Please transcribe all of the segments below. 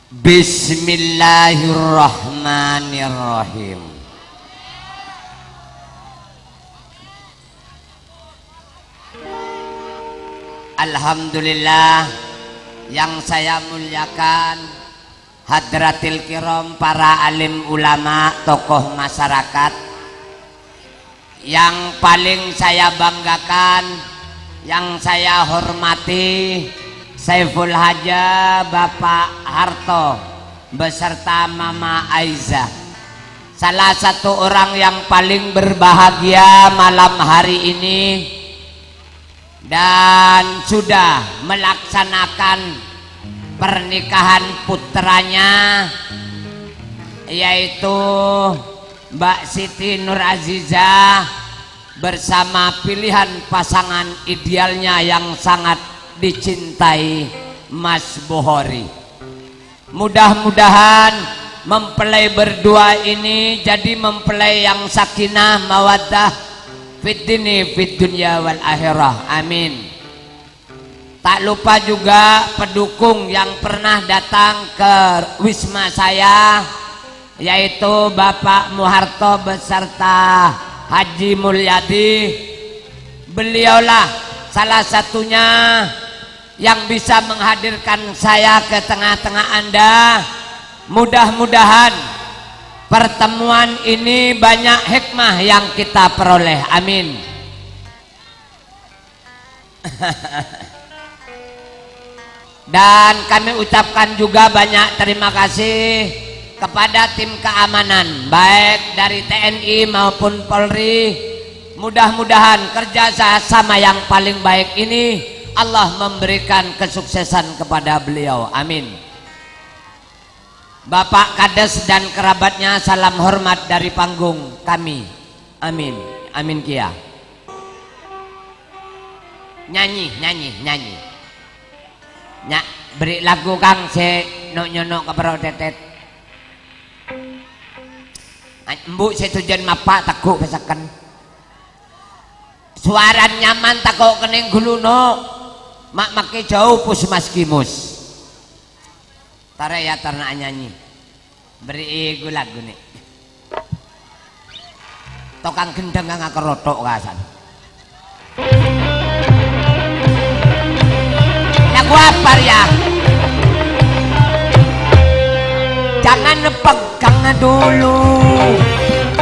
Bismillahirrahmanirrahim. Alhamdulillah, yang saya muliakan hadratil kiram, para alim ulama, tokoh masyarakat. Yang paling saya banggakan, yang saya hormati, Saiful Haja Bapak Harto beserta Mama Aiza, salah satu orang yang paling berbahagia malam hari ini dan sudah melaksanakan pernikahan putranya, yaitu Mbak Siti Nur Azizah bersama pilihan pasangan idealnya yang sangat dicintai, Mas Bohori. Mudah-mudahan mempelai berdua ini jadi mempelai yang sakinah mawaddah fid dini fid dunya wal akhirah, amin. Tak lupa juga pendukung yang pernah datang ke wisma saya, yaitu Bapak Muharto beserta Haji Mulyadi. Beliaulah salah satunya yang bisa menghadirkan saya ke tengah-tengah Anda. Mudah-mudahan pertemuan ini banyak hikmah yang kita peroleh, amin. Dan kami ucapkan juga banyak terima kasih kepada tim keamanan baik dari TNI maupun Polri. Mudah-mudahan kerjasama yang paling baik ini Allah memberikan kesuksesan kepada beliau, amin. Bapak Kades dan kerabatnya, salam hormat dari panggung kami, amin. Amin kia. Nyanyi beri lagu kang se nyonok ke perut tetet. Mbuk se tujuan mapak takut pesakan. Suara nyaman takut kening guluno. Mak make jauh pusmas kimus. Tare ya ternak nyanyi. Beri gue lagu nih. Tokang gendeng nggak kerotok kasan. Lagu apa ya? Jangan pegang dulu,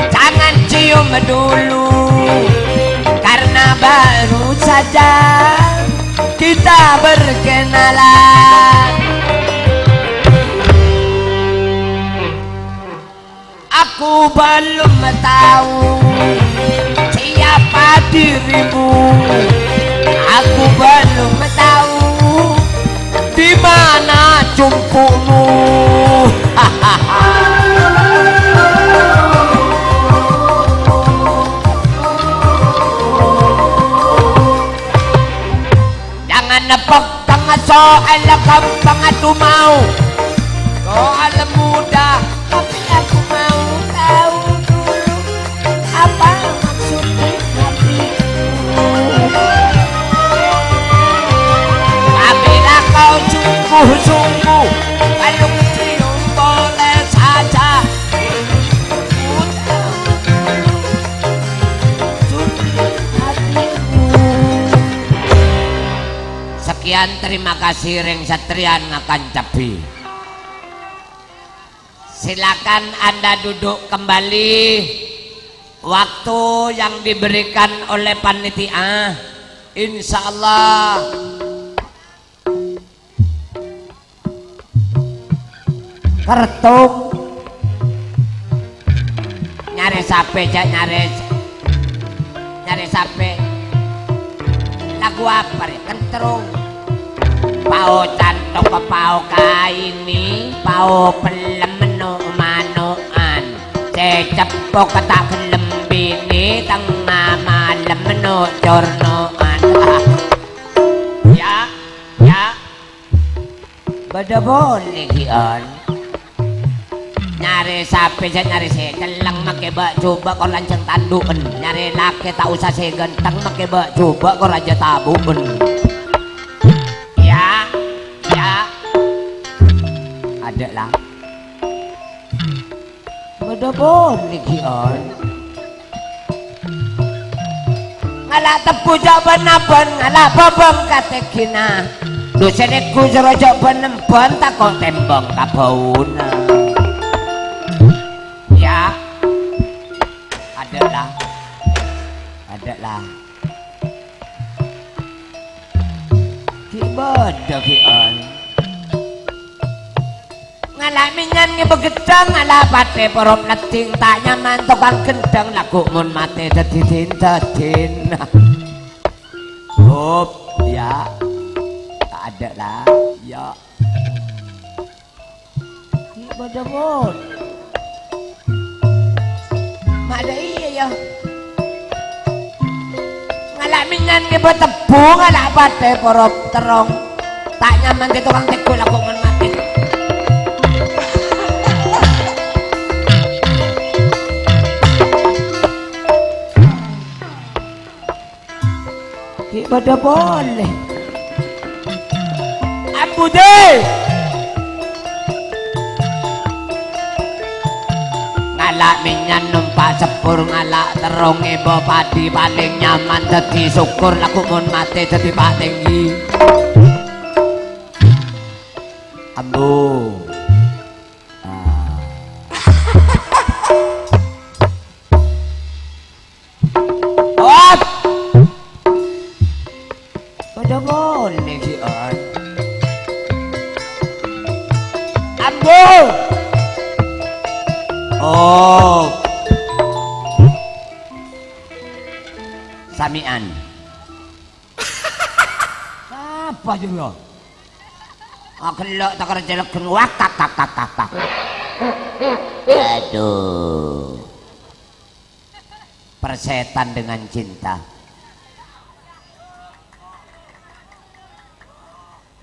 jangan cium dulu, karena baru saja kita berkenalan. Aku belum tahu siapa dirimu, aku belum tahu di mana jumpumu. Pegang soal gampang aku mau, soal mudah tapi aku mau tahu dulu apa maksud hatimu. Apabila kau sungguh-sungguh kalau cium boleh saja. Sekian, terima kasih Reng Satrian ngakan capi. Silakan Anda duduk kembali. Waktu yang diberikan oleh panitia, insya Allah kertung nyari sape, nyari sape. Lagu apa ya? Kentrung. Pao cantok ke pao kaini, pao pelem manu-manuan, cecepok ketak gelem bini tengah malam menu cornoan. Ya bada boleh kian nyari sapi saya nyari segelang make bak coba kau lanceng tanduen, nyari laki tak usah segentang make bak coba kau raja tabuen. Ada lah. Bedobon niki on. Ngala tepu jaban naban ngala babam katekina. Dosenku serojok penempon takok tembong kabauna. Ya. Ada lah. Ada lah. Ki bodoh ki on. Ngalak minyan ngebegedang ala pate porop neting tak nyaman tukang gendang lagu mun mate dadi din. Hop ya. Tak ada lah. Ya. Ki bodoh. Mak ada iya ya. Ngalak minyan ngebot tebu ngalak pate porop terong tak nyaman di tukang teku lagu mun mate. Pada boleh Abu deh ngalak minyan numpak sepur ngalak terong ibu padi paling nyaman jadi syukur laku mun mati jadi pak tinggi Abu Pada boleh si on Abu oh samian apa juga kelok tak kerja legen wakak kak aduh persetan dengan cinta.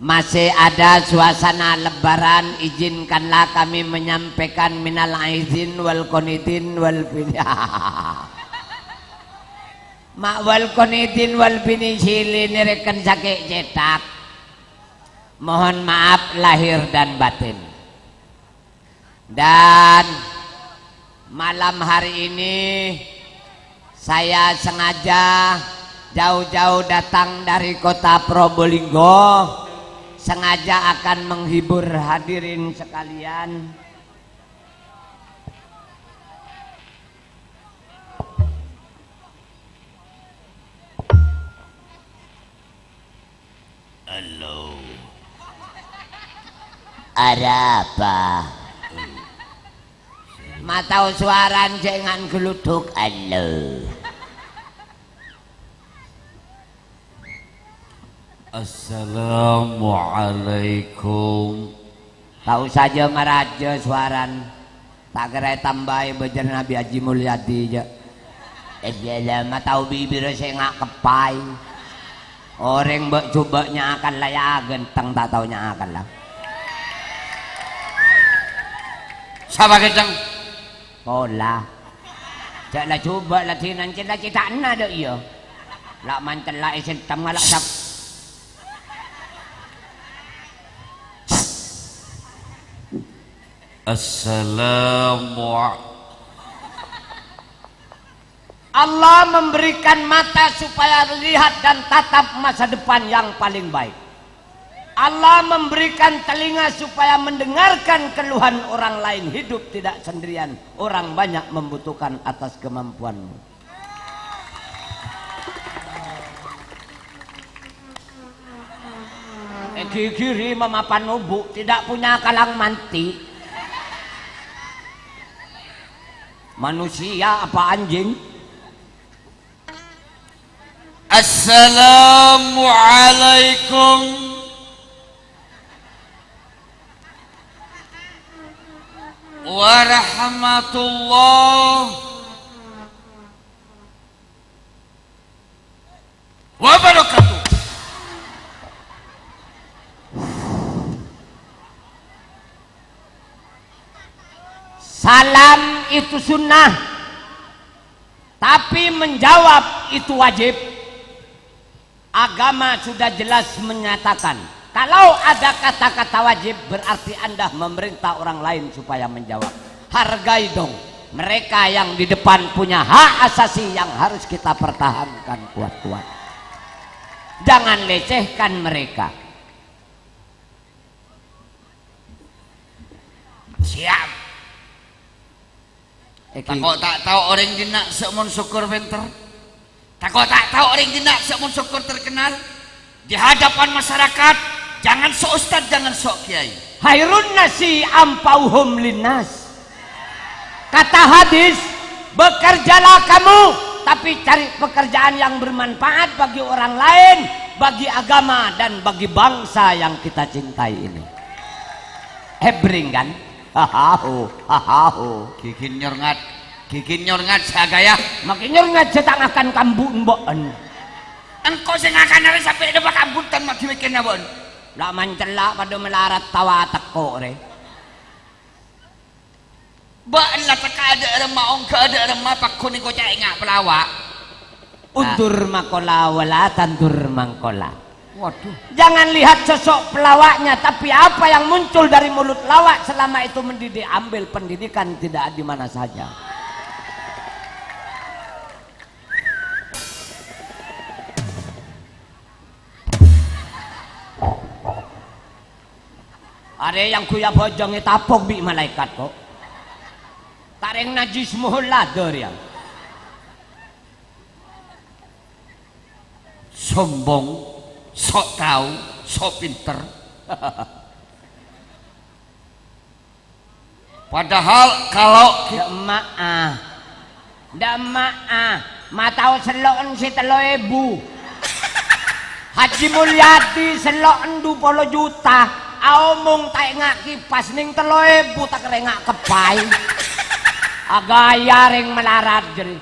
Masih ada suasana lebaran, izinkanlah kami menyampaikan minal aizin wal qonidin wal mak wal qonidin wal binishili nireken sakit cetak. Mohon maaf lahir dan batin. Dan malam hari ini saya sengaja jauh-jauh datang dari kota Probolinggo, sengaja akan menghibur hadirin sekalian. Halo. Ada apa? Matau suaran jangan geluduk. Halo. Assalamualaikum. Tahu saja meraja suaran tak kira tambahi bejar Nabi Haji Mulyadi aja. Lama tahu bibir saya ngak kepai. Orang mbak cobanya akan lah ya genteng tak taunya akan lah. Siapa genteng? Pola. Janganlah coba latihan kita ada iya. Lak mantel lah isen tamalak sap. Assalamualaikum. Allah memberikan mata supaya lihat dan tatap masa depan yang paling baik. Allah memberikan telinga supaya mendengarkan keluhan orang lain. Hidup tidak sendirian, orang banyak membutuhkan atas kemampuanmu. Kiri memapan nubu tidak punya kalang manti. Manusia apa anjing? Assalamualaikum warahmatullahi wabarakatuh. Salam itu sunnah, tapi menjawab itu wajib. Agama sudah jelas menyatakan Kalau ada kata-kata wajib berarti Anda memerintah orang lain supaya menjawab. Hargai dong mereka yang di depan punya hak asasi yang harus kita pertahankan kuat-kuat. Jangan lecehkan mereka. Siap. Takut tak tahu orang dina semun syukur pinter. Takut tak tahu orang dina semun syukur terkenal di hadapan masyarakat. Jangan sok ustad, jangan sok kiai. Hairun nasi ampauhum linnas. Kata hadis, bekerjalah kamu tapi cari pekerjaan yang bermanfaat bagi orang lain, bagi agama dan bagi bangsa yang kita cintai ini. Hebring kan? Hahaho. Gigin nyorngat sagaya. Makin nyorngat cetak akan kambun boen. Engkau sing akan hari sampai depan kambutan mak dibikinnya bon. Lah mancelak pada melarat tawa teko re. Baan lah teka ada remah ong ke ada remah pakun ko cai ngak pelawak. Undur makola wala tandur mangkola. Waduh. Jangan lihat sosok pelawaknya, tapi apa yang muncul dari mulut lawak selama itu mendidik. Ambil pendidikan tidak di mana saja. Ada yang kuya bojongi tapok bi malaikat kok. Tareng najis muhul lador ya. Sombong, sok tahu, sok pinter. Padahal kalau Ndak maah, matau seloken si 3.000. Haji Mulyadi seloken 20 juta. Omong tak ngak kipas ning 3.000 tak kerengak kepai. Agaya ring melarat jadi.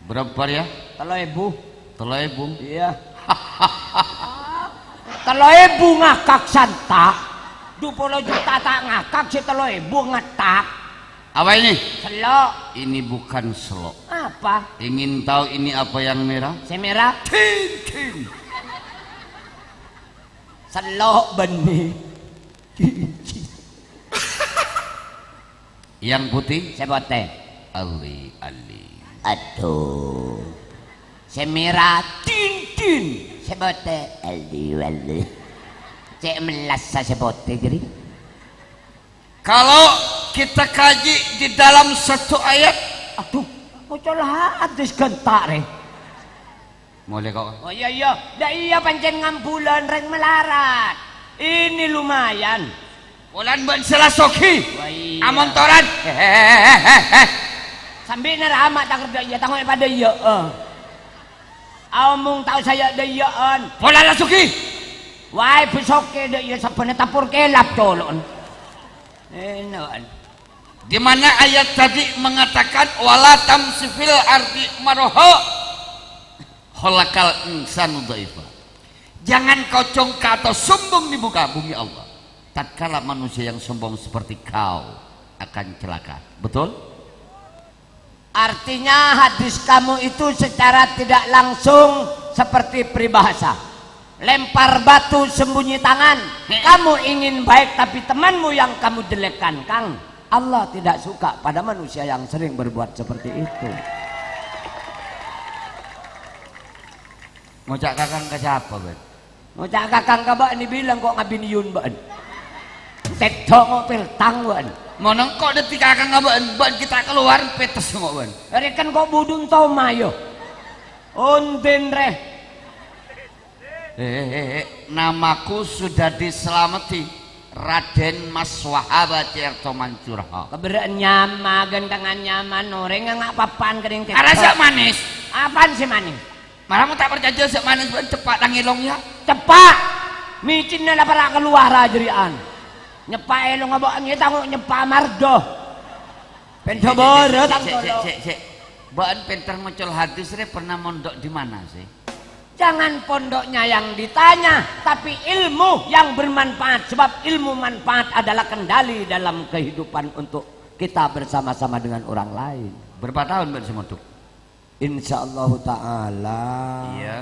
berapa ya? 3.000. 3.000. Iya. 3.000 ngakak santa. 20 juta tak ngakak si 3.000 ngetak. Apa ini? Selok. Ini bukan selok. Apa? Ingin tahu ini apa yang merah? Si merah. Tin. Selok benih. Yang putih? Sebote. Ali. Aduh. Si merah. Tin. Sebote. Ali. Cek melas sa sebote jadi. Kalau kita kaji di dalam satu ayat, Aduh. Muncul hadis gentak re. boleh kau? Oh iya. Dah iya pancen ngambulan reng melarat. Ini lumayan. Bulan ban selasoki. Wah, iya. Amontoran. Sambil neramat tak kerja iya tanggung pada iya. Omong tahu saya ada iyaan. Pola lasuki. Wah besok ke ada iya sapane tapur kelap colon. Enak. Di mana ayat tadi mengatakan wala tamsifil ardi maroho. Khalaqal insanu dhaifa. Jangan kau congkak atau sombong di muka bumi Allah. Tatkala manusia yang sombong seperti kau akan celaka. Betul? Artinya hadis kamu itu secara tidak langsung seperti peribahasa. Lempar batu sembunyi tangan. Kamu ingin baik tapi temanmu yang kamu jelekkan, Kang. Allah tidak suka pada manusia yang sering berbuat seperti itu. Ngocak kakang ke siapa, Ben? Ngocak kakang kabak ini bilang kok ngabiniun ban. Tetok ngopil tang ban. Monong kok detik kakang ban kita keluar petes ngok ban. Rekan kok budun tau mayo. Untin reh. Namaku sudah diselamati. Raden Mas Wahaba Tirto Mancurha. Keberaan nyama gendangan nyaman orang nggak papan kering tetok. Rasa manis. Apaan sih manis? Malah tak percaya sek manis ban cepat dangilong ya. Cepat. Micin na para keluar ajrian. Nyepa elong ngabak ngi tango nyepa mardo. Ben coba tang tolo. Baan pinter muncul hadis re pernah mondok di mana sih? Jangan pondoknya yang ditanya, tapi ilmu yang bermanfaat. Sebab ilmu manfaat adalah kendali dalam kehidupan untuk kita bersama-sama dengan orang lain. Berapa tahun ban semodok? Insyaallah ta'ala. Iya.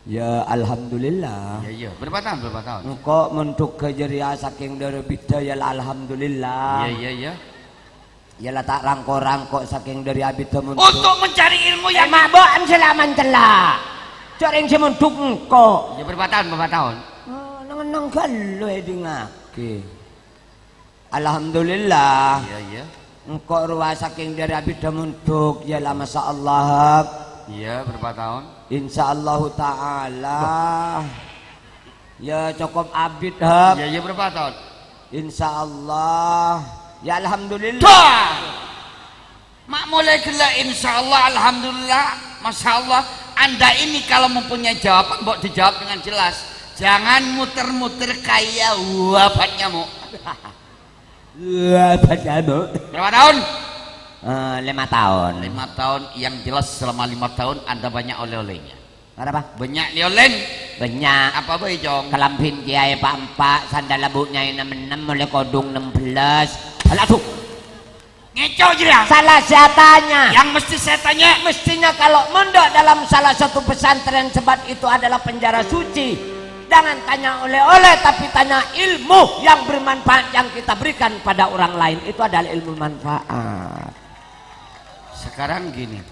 Ya alhamdulillah. Ya iya, berapa tahun? Berapa tahun? Engkau mentuk kejeria saking dari bida ya alhamdulillah. Iya iya iya. Yalah tak rangko-rangko saking dari abita mentuk. Untuk mencari ilmu yang mabaan selaman celak. Coreng sementuk engkau. ya berapa tahun? Berapa tahun? Oh, nang galo ngake. Alhamdulillah. Iya iya. Engkau ruah saking dari abita mentuk ya lah masyaallah. Iya, berapa tahun? Insyaallah taala. Ya cukup abid hab. Iya iya, berapa tahun? Insyaallah. Ya alhamdulillah. Tuh. Mak mulai gila insyaallah alhamdulillah. Masya Allah. Anda ini kalau mempunyai jawaban mbok dijawab dengan jelas. Jangan muter-muter kayak wabatnya mu. Wabatnya. Berapa tahun? 5 tahun. 5 tahun yang jelas selama 5 tahun Anda banyak oleh-olehnya. Apa? Banyak liolen. Banyak. Apa boy jong? Kelampin kiai Pak sandal labunya 66 mulai kodong 16. Alah tuh. Ngeco jira. Salah saya tanya. Yang mesti saya tanya. Mestinya kalau mondok dalam salah satu pesantren sebat itu adalah penjara suci. Jangan tanya oleh-oleh tapi tanya ilmu yang bermanfaat yang kita berikan pada orang lain. Itu adalah ilmu manfaat. Sekarang gini.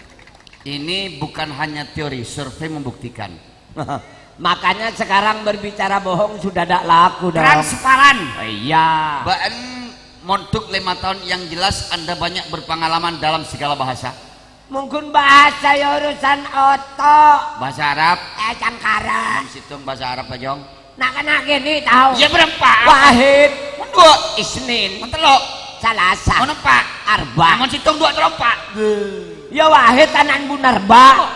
Ini bukan hanya teori, survei membuktikan. Makanya sekarang berbicara bohong sudah tidak laku dong. Transparan. Iya. Bahkan montuk 5 tahun yang jelas Anda banyak berpengalaman dalam segala bahasa. Mungkin bahasa ya urusan otot. Bahasa Arab. Cangkara. Situng bahasa Arab Pak Jong. Nak gini tahu. Ya berapa? Wahid. Dua. Isnin. Mentelok. Salasa. Mana Pak? Arba. Namun situng 2 terompak. Ya wahid tanan bunarba.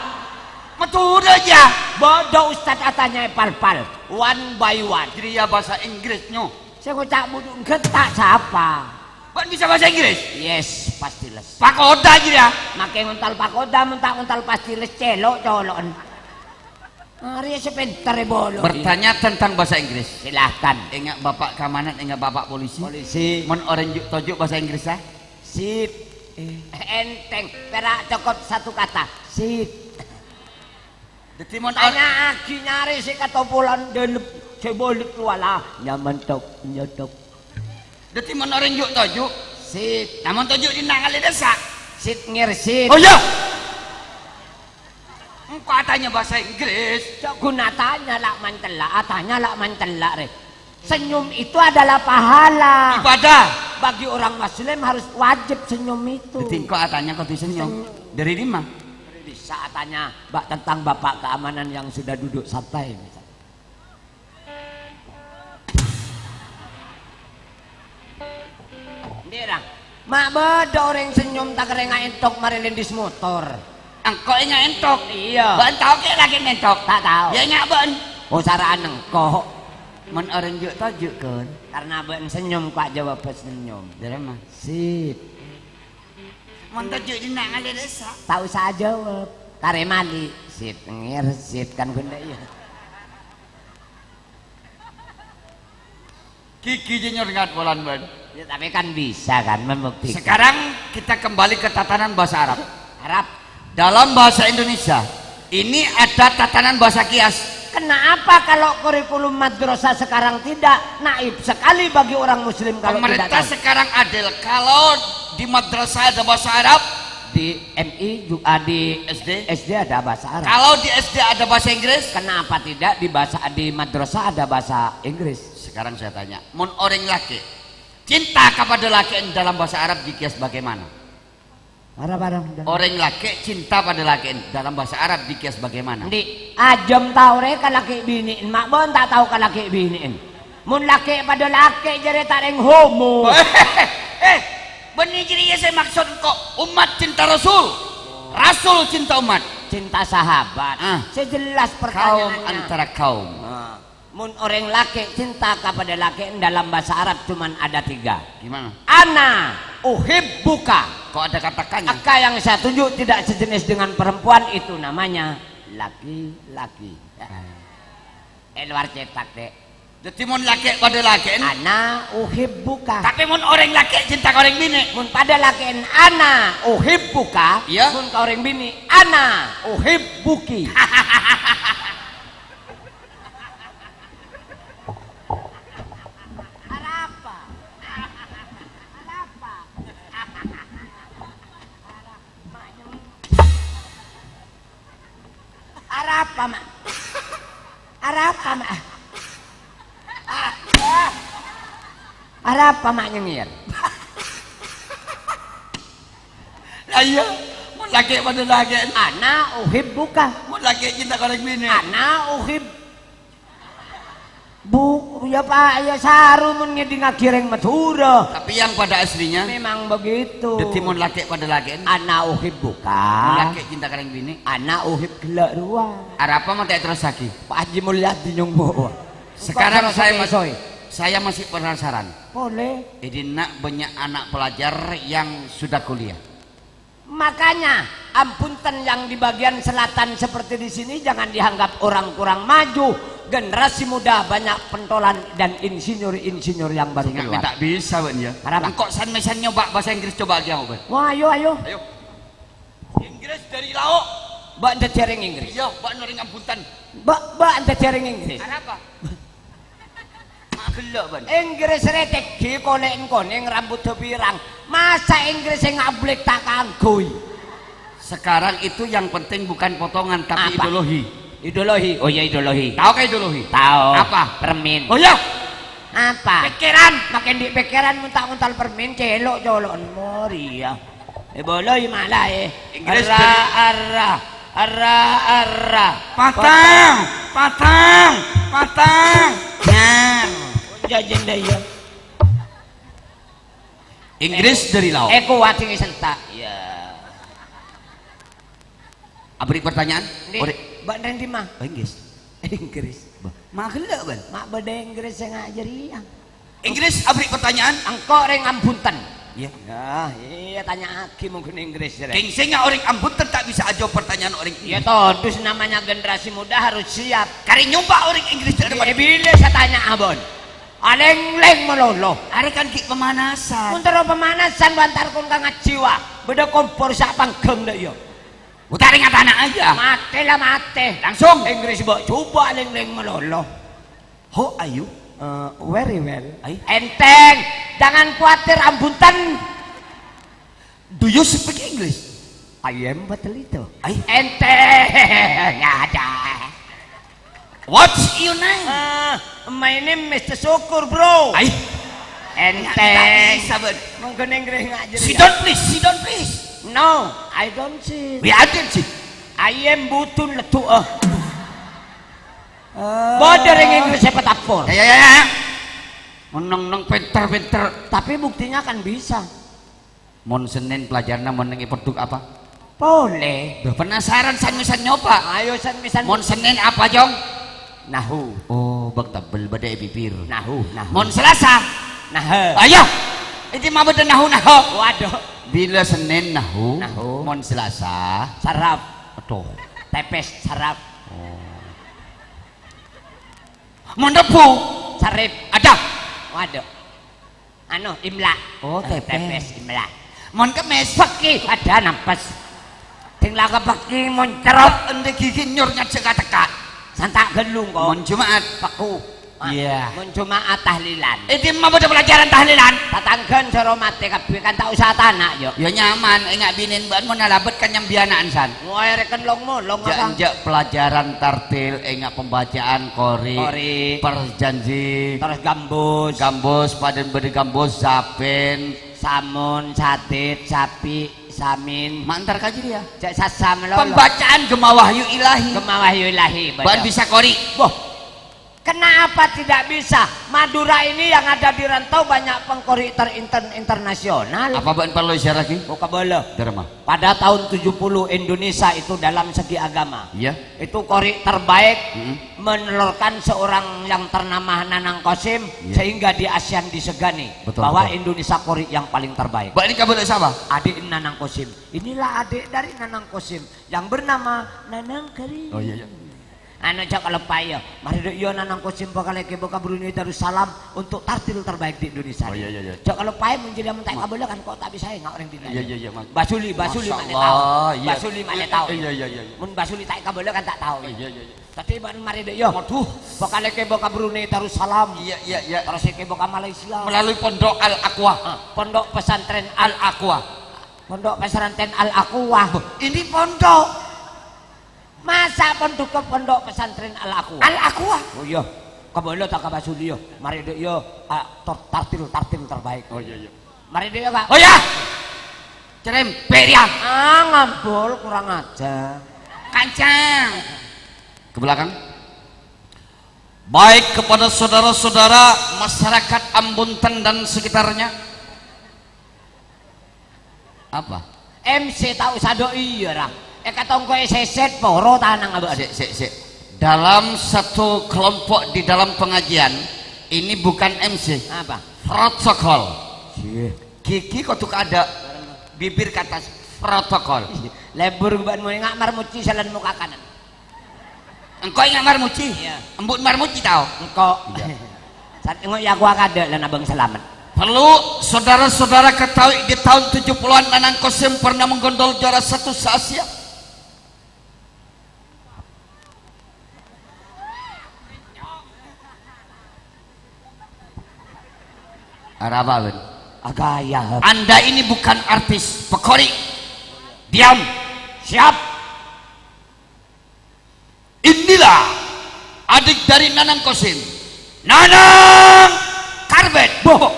Betul aja. Bodoh Ustaz atanya pal-pal. One by one. Jadi ya bahasa Inggrisnya. Saya ngucap budung getak siapa? Pak bisa bahasa Inggris? Yes, pasti les. Pakoda aja ya. Makai untal pakoda, untal pasti les celok colon. Hari sebentar bolo. Bertanya tentang bahasa Inggris. Silahkan. Ingat bapak keamanan, ingat bapak polisi. Polisi. Men orang tojuk bahasa Inggris ya? Sip. Enteng. Perak cukup satu kata. Sip. Jadi mon Tanya aki nyari si katopulan dan sebolit wala. Nyaman tok, nyotok. Jadi mon orang juk tojuk. Sip. Namun tojuk di nangali desak. Sit ngirsit. Oh ya. Engkau tanya bahasa Inggris. Cok guna tanya lak mantela, tanya lak mantela re. Senyum itu adalah pahala. Ibadah. Bagi orang muslim harus wajib senyum itu. Jadi engkau tanya kau senyum. Dari lima. Bisa tanya tentang bapak keamanan yang sudah duduk santai misalnya. Dirang, mak bedo orang senyum tak kerengah entok marilindis motor. Engkau ingat entok. Iya. Ban tahu ke lagi entok. Tak tahu. Ya ingat ban. Oh saraan engkau. Men orang juk tojuk kan. Karena ben senyum kok jawab senyum. Dari mana? Sip. Men tojuk di nangali desak. Tak usah jawab. Karemali. Sip ngirsit kan benda iya. Kiki jenyor ngat bolan ban. Ya, tapi kan bisa kan membuktikan. Sekarang kita kembali ke tatanan bahasa Arab. Arab. Dalam bahasa Indonesia, ini ada tatanan bahasa kias. Kenapa kalau kurikulum madrasah sekarang tidak naib sekali bagi orang muslim kalau Pemerintah tidak tahu. sekarang adil. Kalau di madrasah ada bahasa Arab, Di MI juga di SD ada bahasa Arab. kalau di SD ada bahasa Inggris. Kenapa tidak di madrasah ada bahasa Inggris? Sekarang saya tanya, mon orang laki cinta kepada laki dalam bahasa Arab dikias bagaimana? Arab. Orang laki cinta pada laki dalam bahasa Arab dikias bagaimana? Di ajam tahu re kalaki biniin, mak bon tak tahu kalaki biniin. Mun laki pada laki jadi tareng homo. Benih jadi saya maksud kok umat cinta Rasul, Rasul cinta umat, Cinta sahabat. Sejelas kaum pertanyaannya. antara kaum. Mun orang laki cinta kepada laki dalam bahasa Arab cuman ada 3. Gimana? Ana uhibbuka. Kok ada katakannya? Maka yang saya tunjuk tidak sejenis dengan perempuan itu namanya laki-laki. Luar cetak dek. Jadi mun laki pada laki, Ana uhibbuka. tapi mun orang laki cinta ke orang bini. Mun pada laki ana uhibbuka. Iya. Mun ke orang bini ana uhibbuki. apa mak? Arah apa mak? Arah apa mak nyengir? Ayo, mau laki pada laki. Ana uhib buka. Mau laki cinta korek bini. Ana uhib. Bu, ya Pak, ya saru mun ngedi ngakireng Madura. Tapi yang pada aslinya Memang begitu. detimun laki pada laki. Ana uhib buka. Mau laki cinta korek bini. Ana uhib gelak ruang. Arapa mau tak terus lagi. Pak Haji Mulyadi nyungmu. Sekarang Soy. saya masih penasaran. Boleh. Ini nak banyak anak pelajar yang sudah kuliah. Makanya ampunten yang di bagian selatan seperti di sini jangan dianggap orang kurang maju. Generasi muda banyak pentolan dan insinyur-insinyur yang baru keluar. Tak bisa ben ya. Kenapa? Kok san nyoba bahasa Inggris coba lagi ben. Wah, ayo. Ayo. Inggris dari lauk. Mbak ente jaring Inggris. Iya, mbak noring ambutan. Mbak ente jaring Inggris. Kenapa? Mak gelak ben. Inggris retek ki konek-konek rambut pirang. Masa Inggris yang ngablek tak kanggoi. Sekarang itu yang penting bukan potongan tapi Apa? ideologi. Ideologi. Oh ya ideologi. Tahu kan ideologi? Tahu. Apa? Permin. Oh ya, Apa? pikiran. Makin di pikiran muntal-muntal permin celok colok mori ya. Boleh malah Inggris arra. Patang. Nyar. Jajan dah ya. Inggris dari lauk. Eko wati sentak. Ya. Abri pertanyaan? Ori. Mbak nanti mah Inggris. Inggris. Mak gelak ben. Mak beda Inggris yang ngajari ya. Inggris abri pertanyaan? Engkau reng ampunten. Iya. Ya, iya tanya aki mungkin Inggris. King singa orang ambutan tak bisa aja pertanyaan orang. Ya toh, terus namanya generasi muda harus siap. Kari nyumpa orang Inggris dari Eh, bila saya tanya abon, aleng-leng melolo. Hari kan ki pemanasan. Untuk pemanasan bantar kun kang jiwa. Beda kompor sak panggeng deh yo. Utaring tanah aja. Mati lah mati. Langsung. Inggris mbok coba aleng-leng melolo. How are you? Very well. Ay. Enteng, jangan khawatir ambutan. Do you speak English? I am betul itu. Ay. Enteng, ada. What's your name? My name Mr. Syukur bro. Ay. Enteng. Sabar. Mungkin Inggris ngajari. Sit down please. No, I don't see. We ada sih. I am butun letu. Bodoh yang Inggris saya petapor. Ya. Menang pinter. Tapi buktinya kan bisa. Mon Senin pelajaran mon nang ipeduk apa? Boleh. Duh, penasaran san nyoba. Ayo san-misan. Mon Senin apa jong? Nahu. Oh, bak tabel badai bibir. Nahu. Mon Selasa. Nah. Ayo. Itu mah betul nahu. Waduh. Bila Senin nahu. Nahu. Mon Selasa. Sarap. Aduh. Tepes sarap. Mon Rebu. Sarip. Ada. Waduh. Anu imla. Oh, tepes imla. Mon Kemis. Peki ada nampas. Tinggal ke peki mon cerop. Ende gigi nyurnya jeka teka. Santak gelung kok. Mon Jumat. Peku. Iya. Mon Jumaat tahlilan. Itu mah betul pelajaran tahlilan. Tatanggen cara mati kabeh kan tak usah tanah yo. Ya nyaman, enggak binin ban mon nalabet kan nyambianaan san. Ngoe reken longmo, long apa? Janjak pelajaran tartil, enggak pembacaan kori. Perjanji. Terus gambus, Paden bede gambus, zapen. samun, satit, sapi, samin. Mantar kaji dia. Cek sasam lolo. Pembacaan Gema Wahyu Ilahi. Wahyu ilahi. Ban bisa kori. Boh. Kenapa tidak bisa? Madura ini yang ada di rantau banyak pengkori internasional. Apa ban perlu isyarat lagi? Buka bola. Derma. Pada tahun 70 Indonesia itu dalam segi agama. Iya. Itu kori terbaik menelurkan seorang yang ternama Nanang Qasim sehingga di ASEAN disegani bahwa Indonesia kori yang paling terbaik. Mbak ini kabar siapa? Adik Nanang Qasim. Inilah adik dari Nanang Qasim yang bernama Nanang Karim. Oh iya. Anu cak kalau payo, mari dok yo Nanang Qasim bakal ke Boka Brunei Darussalam untuk tartil terbaik di Indonesia. Oh iya. Cak kalau payo menjadi mentak kabel kan kok tak bisa nggak orang tidak. Iya. Basuli mana tahu. Basuli mana tahu. Iya. Mun basuli tak kabel kan tak tahu. Iya. Tapi mari dok yo. Waduh, bakal ke Boka Brunei Darussalam. Iya. Terus ke Boka Malaysia. Melalui Pondok Al Aqwa. Pondok Pesantren Al Aqwa. Pondok Pesantren Al Aqwa. Ini pondok. Masa pondok pesantren Al Aqwa. Al Aqwa. Oh iya. Kabelo tak kabasuli yo. Mari dek yo tartil terbaik. Oh iya. Mari dek yo, Kak. Oh ya. Cerempet ya. Ngambul kurang aja. Kancang. Ke belakang. Baik kepada saudara-saudara masyarakat Ambunten dan sekitarnya. Apa? MC tak usah doi ya ra. Katong kowe seset poro tanang abang. Sik. Dalam satu kelompok di dalam pengajian ini bukan MC. Apa? Protokol. Gigi kok tuh ada bibir ke atas protokol. Lebur ban mau ngamar muci jalan muka kanan. Engkau ingat marmuci? Iya. Embut marmuci tau? Engkau. Saat engkau ya gua kada lan abang selamat. Perlu saudara-saudara ketahui di tahun 70-an Nanang Kosim pernah menggondol juara satu se-Asia. Apa Ben? Agaya. Anda ini bukan artis, pekori. Diam. Siap. Inilah adik dari Nanang Kosim, Nanang Karbet. Boh.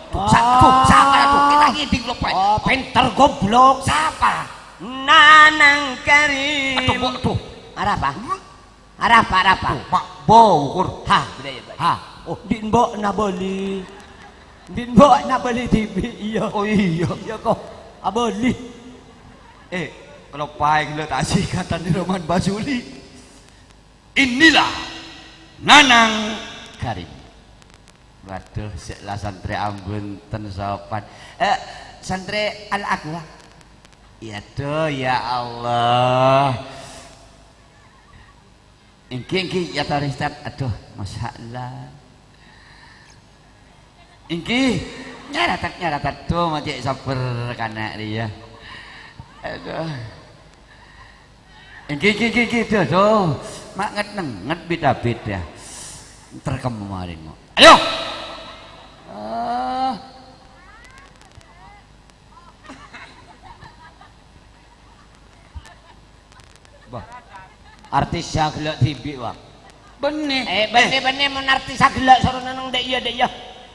Siapa tuh? Kita ngiting lupa. Oh, pinter goblok. Siapa? Nanang Karim. Tuh. Arapa? Arapa? Pak Baukur. Ha, beda ya. Ha. Oh, din mbok na beli. Din mbok na beli TV. Iya. Oh iya. Iya kok. Aboli. Kalau paling lo tak sikatan di Roman Basuli. Inilah Nanang Karim. Waduh, seklah santri Ambunten sopan. Santri Al Aqwa. Ya tuh, ya Allah. Ingki ya taristat. Aduh, masya Allah. Ingki nyaratat tuh mati sabar kanak dia. Aduh. Ingki tuh. Mak nget beda-beda. Terkem kemarin. Ayo. Bah. Artis sagelok TV wak. Benih. Benih mun artis sagelok suruh nang dek iya.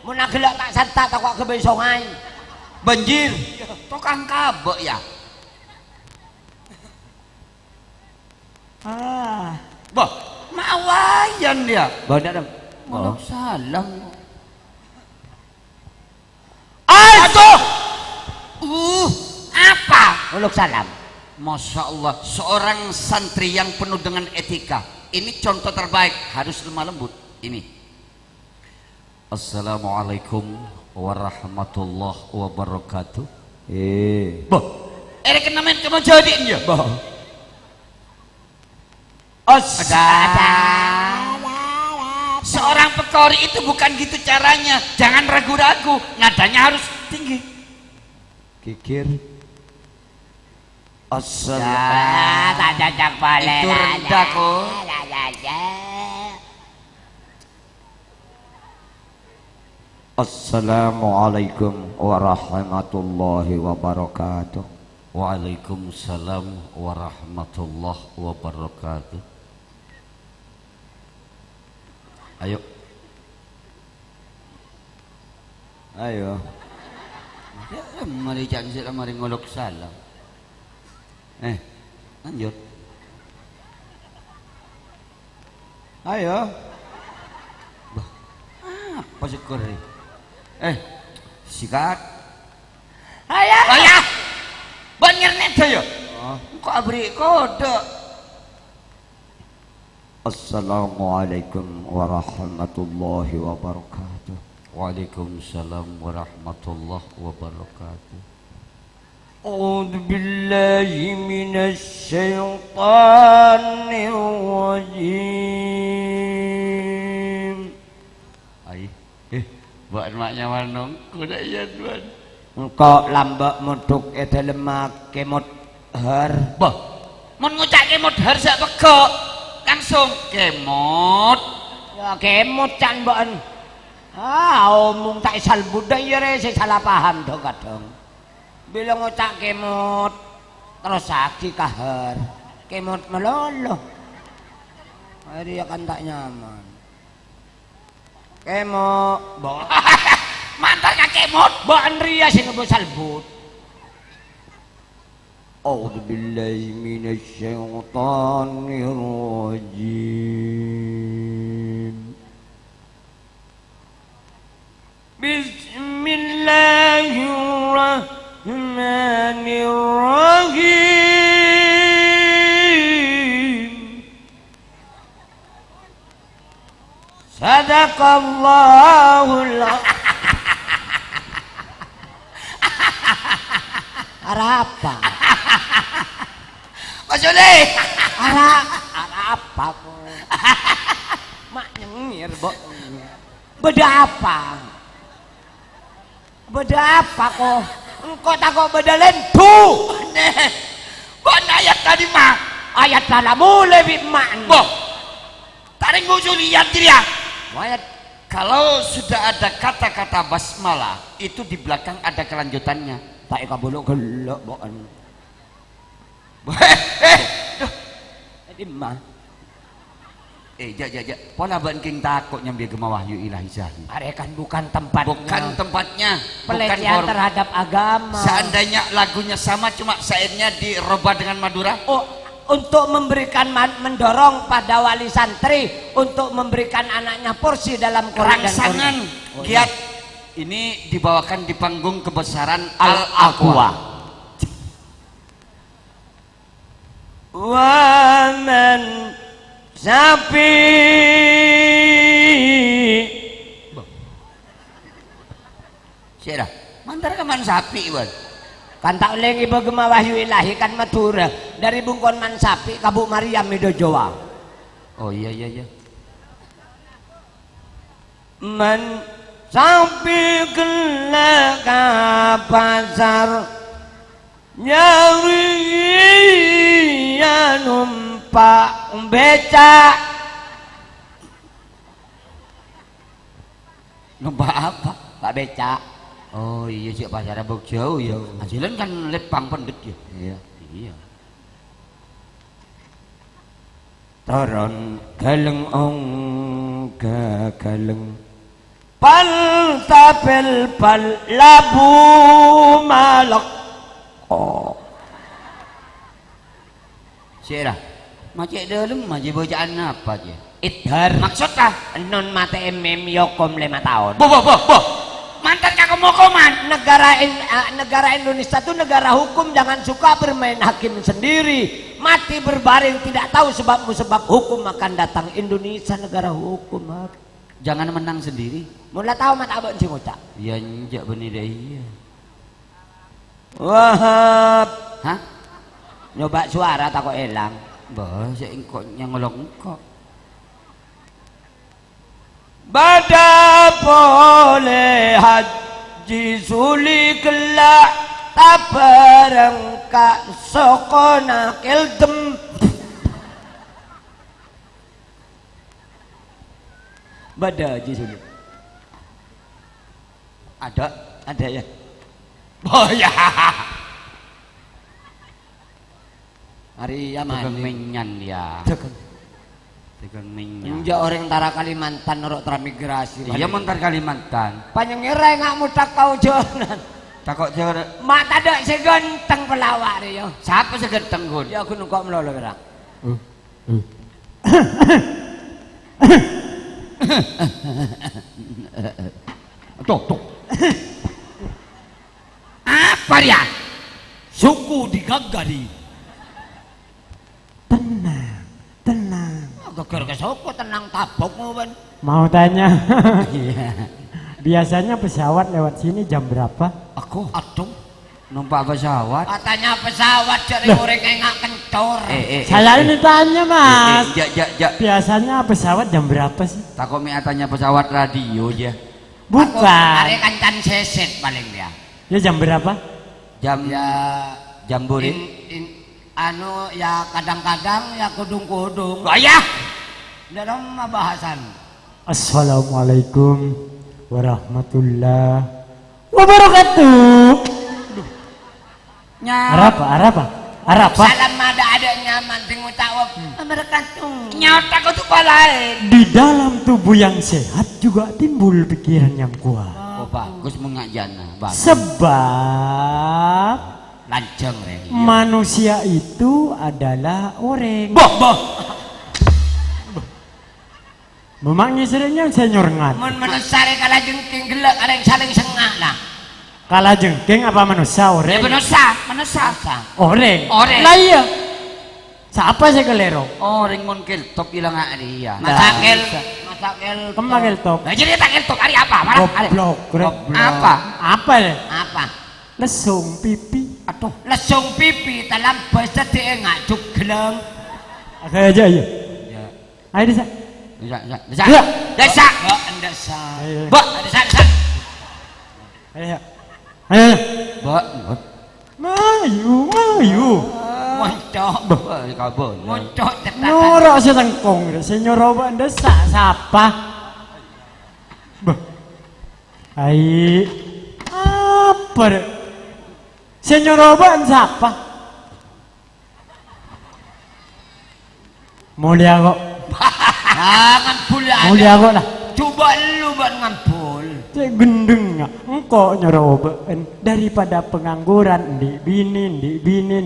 Mun agelok tak santak tak kok kebesongan. Banjir. Tukang kabek ya. Bah, mawayan dia. Bodoh dong. Mau salam. Aduh. Apa? Uluk salam. Masya Allah, seorang santri yang penuh dengan etika. Ini contoh terbaik, harus lemah lembut. Ini. Assalamualaikum warahmatullahi wabarakatuh. Bah, erek namen kamu jadinya. Bah. Seorang pekori itu bukan gitu caranya. Jangan ragu-ragu, nadanya harus tinggi. Kikir. Itu rendah kok. Assalamualaikum warahmatullahi wabarakatuh. Waalaikumsalam warahmatullahi wabarakatuh. Ayo. Ya, mari jangan mari ngolok salam. Lanjut. Ayo. Apa syukur ini? Sikat. Ayo. Banyak net ya. Kok abri kode. Assalamualaikum warahmatullahi wabarakatuh. Waalaikumsalam warahmatullahi wabarakatuh. A'udzu billahi minasy syaithanir rajim. Buat maknya manong kuda iya tuan. Engkau lambak muduk dalem kemudhar. Bah, mun ngucak kemudhar sak pegok. Langsung kemot. Ya kemut can mboken. Omong tak isal budaya re salah paham do kadang. Bila ngucak kemut terus lagi kahar. kemot melolo. Hari akan tak nyaman. Kemot, bo. Mantar ka kemot. Bo Andrea sing ngebo salbut. A'udzu billahi minasy syaithanir rajim. Bismillahirrahmanirrahim. Sadaqallahul Arah apa? Maksudnya Arah apa kok? Mak nyengir, Bo. Beda apa? Beda apa kok? Engkau takut beda lentu. Bon ayat tadi mah. Ayat salah mulai bimak. Bo. Taring musuh lihat dia. Ayat Kalau sudah ada kata-kata basmalah, itu di belakang ada kelanjutannya. tak kabuluk gelok bokan. Jadi mah. Pola banking takut nyambi gema wahyu ilahi zahi. Arekan bukan tempatnya. Bukan tempatnya. Pelecehan terhadap agama. Seandainya lagunya sama, cuma syairnya dirubah dengan Madura. Oh, untuk memberikan mendorong pada wali santri untuk memberikan anaknya porsi dalam Quran dan Rangsangan Quran. giat ini dibawakan di panggung kebesaran Al-Aqwa. Waman sapi Siapa? Mantar keman sapi wan. kan tak oleh ibu gema wahyu ilahi kan Madura dari bungkon man sapi Kabuk Maryam Mido Jawa. Oh iya. Man sapi kena ke pasar nyari ya numpak becak. Numpak apa? Pak becak. Oh iya sih pasar abok jauh ya. Hasilnya kan lepang pendet ya. Iya. Taran galeng ong galeng pal tapel pal labu malak. Oh. Siapa? Macam dalam macam bacaan apa je? Idhar Maksudnya? non mate emem yokom 5 tahun. Bo. Mantan kak koman. Negara Indonesia itu negara hukum, jangan suka bermain hakim sendiri. Mati berbaring tidak tahu sebab hukum akan datang. Indonesia negara hukum. Jangan menang sendiri. Mula tahu mata abang si ngocak. Ya njak benih dah iya. Wahab. Hah? Nyoba suara tak kok elang. Bah, saya engkau yang ngolong engkau. Bada boleh haji sulik lah tak perengkak sokona keldem. Bada haji sulik. Ada ya. Oh ya. Hari ya Tegang mani. menyan dia. Tegang menyan. Menjak orang tara Kalimantan norok transmigrasi. Iya montar Kalimantan. Panyengira nggak mutak kau jonan. Takut jauh. Mak ada seganteng pelawak dia. Siapa seganteng gun? Ya aku nunggu melolo berak. Tuh. Apa dia? Suku digagari. Tenang. Geger ke suku tenang tabok ngoban. Mau tanya, Iya. biasanya pesawat lewat sini jam berapa? Aku aduh numpak pesawat. Katanya pesawat cari orang engak kencor. Saya ini tanya mas, Jak. biasanya pesawat jam berapa sih? Takut tanya pesawat radio ya. Bukan, Hari kancan seset paling dia. ya jam berapa? Jam Ya jambore. anu ya kadang-kadang ya kudung-kudung. Gaya. Dalam bahasan. Assalamualaikum warahmatullahi wabarakatuh. Nya. Arab apa? Arab apa? Salam ada nyaman ting ucap Amerikatung. Nyata kau tuh lain. Di dalam tubuh yang sehat juga timbul pikiran yang kuat. Oh bagus mengajana. Bagus. Sebab Lanceng re. manusia itu adalah orang. Boh. Memangnya seringnya senyor ngat. Mun menusare kala jengking gelek ada yang saling sengah lah. Kala jengking apa manusia Ya orang? menusa. Orang. Orang. Lah iya. Siapa sih kelero? Oh ring kel top ilang dia. Masakel. Kemangil top. Nah jadi tak kel top hari apa? Malah hari. Goblok. Apa? Apa deh? Apa? Lesung pipi. Aduh. Lesung pipi dalam bahasa dia ngajuk geleng. Oke aja ya. Ayo desa. Desa. Mbak anda sah. Ayo. Mbak. Desa. Ayo. Ayo. Mbak. Mayu. Moncok. Kabel. Moncok tetap. Norok si tengkong. Senyor oba desa siapa? Bah. Ayo. Apa deh? Senyor oba siapa? Mulia kok. Ngampul Mulia kok lah. Coba lu buat ngampul. Cek gendeng ya, engkau nyerobaan daripada pengangguran di bini,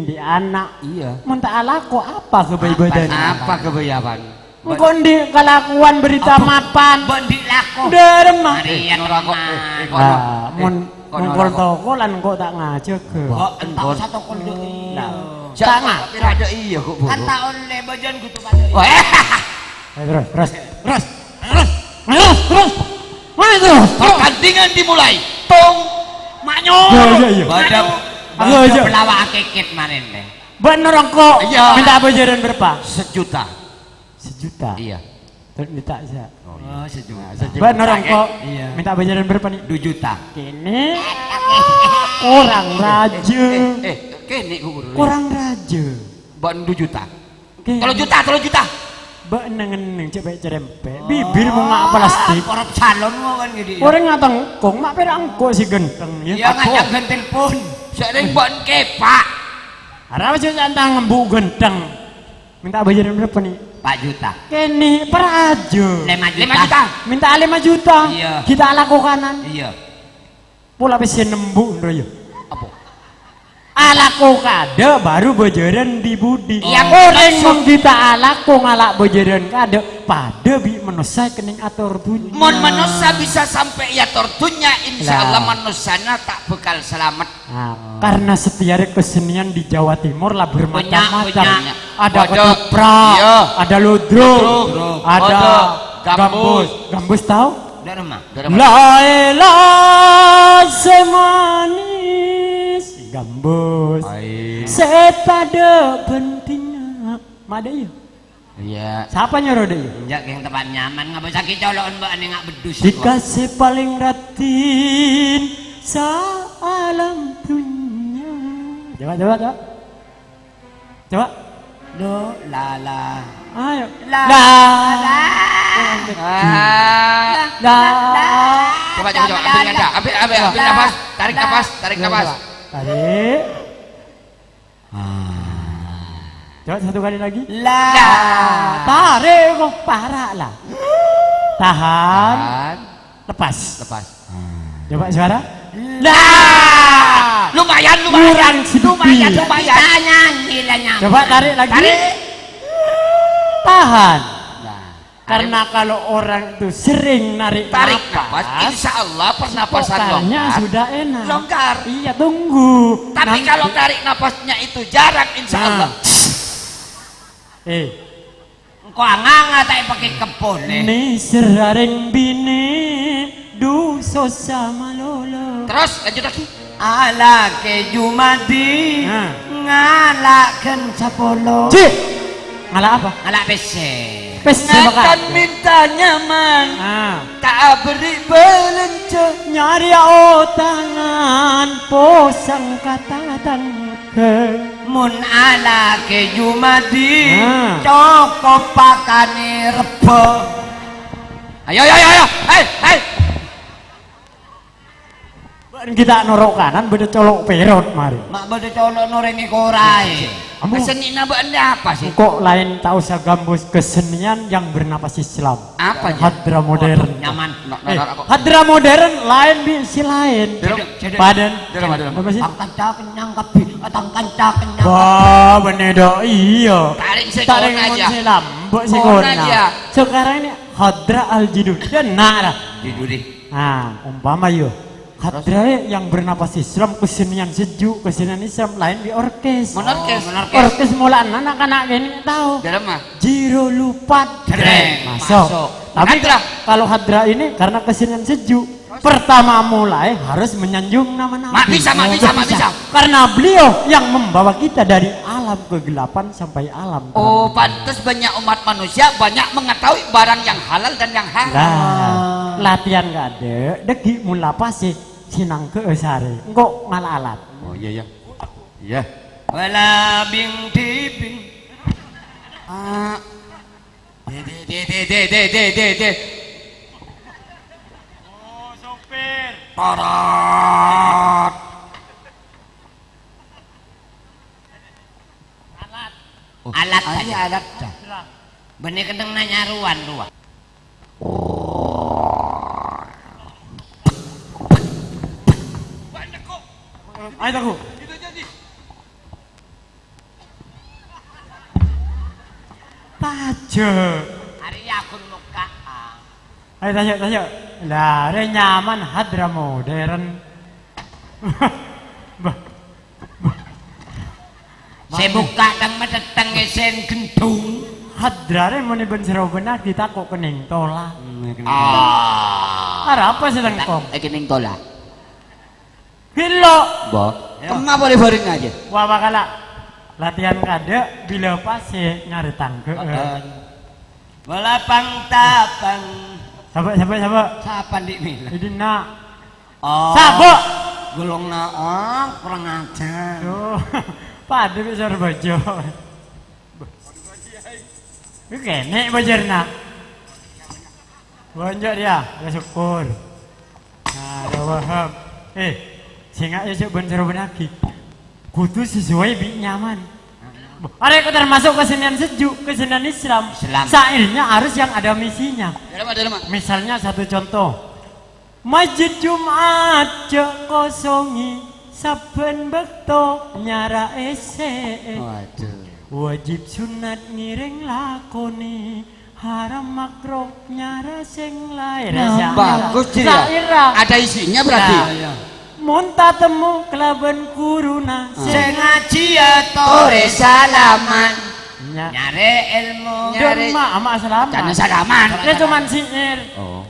di anak. Iya. Mentah ala kok apa kebaik-baikan? Apa kebayaban? Engkau di kelakuan berita mapan. Bandik laku. Derma. Marian Norako. Nah, mengkol tokolan kok tak ngajak ke. Kok entah satu kondo iya. Sangat. Tapi ada iya kok Kan buruk. tahun lebajan gitu pada. Terus. Terus. Pertandingan dimulai. Tong manyor. Iya. Badak. Halo, aja. Pelawak akikit marin deh. Bener engkau. Iya. Minta bayaran berapa? 1 juta. 1 juta. Iya. Terus minta saya. Oh, sejuta. Bener engkau. Iya. Minta bayaran berapa nih? 2 juta. Kini orang raja. Kene ku buruk. Orang raja. Ban 2 juta. Kini 3 juta. Bak nengen cepet cerempet. Bibir mau ngak plastik. Korop salon kan gitu. Orang ngatang kong mak perang kok si genteng Iya ya. ngajak gentil pun. Sering ban kepak. Harap aja jantang ngembuk genteng. Minta bayaran berapa nih? 4 juta. Kini peraja. 5 5 juta. juta. Minta 5 juta. Iya. Kita lakukanan. Iya. Pola besi nembuk ndoyo. Apa? Alaku kade baru bojoran di budi. Iya, Orang maksud- mong kita alaku ngalak bojoran kade pada bi menusai kening atur bunyi. Mon manusia bisa sampai ya tortunya, insya Allah Lah. manusanya tak bekal selamat. Nah, karena setiap kesenian di Jawa Timur lah bermacam-macam. Punya. Ada Kodok. ketoprak, Iya. ada ludruk, Ludruk. ada Kodok. Gambus. Gambus tahu? Dari rumah. Laila semanis gambus. Setada pentingnya. Mada ya? Iya. Siapa nyuruh dia? Enjak yang tempat nyaman nggak bisa kicolokan mbak ini nggak bedus. Dikasih paling ratin salam dunia. Coba. Coba. Do lala. Ayo. La. Coba ambil nada, ambil nafas, tarik nafas. Tarik. Coba satu kali lagi. La. Tarik kok parah lah. Tahan. Lepas. Coba suara. Lah, lumayan. Kurang sedikit. Nyanyi lah nyaman. Coba tarik lagi. Tarik. Tahan. Karena kalau orang itu sering narik Tarik napas, nafas, insya Allah pernapasan vokalnya longgar. sudah enak. Longgar. Iya, tunggu. Tapi Nanti- kalau tarik nafasnya itu jarang, insya Nah. Allah. Kau anganga tak pakai kepon Ni seraring bini duso sama lolo. Terus lanjut lagi. ala ke jumadi Nah. ngalakan sapolo Cik, ngalah apa? ngalak bese. Pes Akan bakal. minta nyaman, Ah, tak beri belenco. nyari tangan posang kata tangke. Mun ala ke jumadi Nah. cokop pakane rebo. Ayo. Hei. Kita norok kanan beda colok perot mari. Mak bade colok noreni korai. Ambo. Kesenian Anda apa sih? Kok lain tak usah gambus kesenian yang bernapas Islam. Apa ya? Hadra modern. Nyaman. Hadra modern lain si lain. Padan. Apa sih? Kanca kenyang kebi, kanca kenyang. Wah, bener iya. Tarik sekon Tarik aja. silam, mbok Sekon sikona. aja. Sekarang ini hadra al jidud. Kena dah. Diduri. Nah, umpama yo. Hadra yang bernapas Islam kesenian sejuk, kesenian Islam lain di orkes. Menorkes. Orkes mulaan anak-anak ini tahu. Dalam mah. Jiro lupat Dreng. masuk. Tapi Hadra. kalau hadra ini karena kesenian sejuk, pertama mulai harus menyanjung nama Nabi. Bisa. Karena beliau yang membawa kita dari alam kegelapan sampai alam terang. Oh, pantas banyak umat manusia banyak mengetahui barang yang halal dan yang haram. Lah, latihan gak ada, deki mula pasti sinang ke esare. Engkau ngalah alat. Oh iya. Iya. Wala bing dibing. De. Oh, sopir. Parat. Alat Aja aja. alat. Benih kendeng nanya ruan. Ayo aku. Tajo. Hari akun muka. Ayo tajo. Lah, re nyaman hadra modern. Saya buka dan medeteng esen gendung. Hadrare muni ben sero benar ditakok kening tola. Ah. Ara apa sedang kong? Kening tola. Hilo. Bo. Mengapa baring aja? Wah bakala latihan kada bila pas nyari tangke. Balapang tapang. Sabar. Siapa di mila? Jadi nak. Oh. Sabok. Gulung na kurang ajar. Tuh. Padu bisa bojo. Ini kene bajarna. Bonjok dia, ya syukur. Nah, ada wahab. Singa ya cok bener benaki. Kudu sesuai bi nyaman. Ada yang termasuk kesenian sejuk, kesenian Islam. Sairnya harus yang ada misinya. Dalam. Misalnya satu contoh. Masjid Jumat cek kosongi saben bekto nyara ese. Waduh. Wajib sunat ngiring lakoni haram makruh nyara sing lair. Bagus sih ya. Ada isinya berarti. Munta temu kelaban kuruna Sing ngaji ya tore salaman. Nyare ilmu. Derma ama salaman. Jangan salaman. Dia cuman sihir. Oh.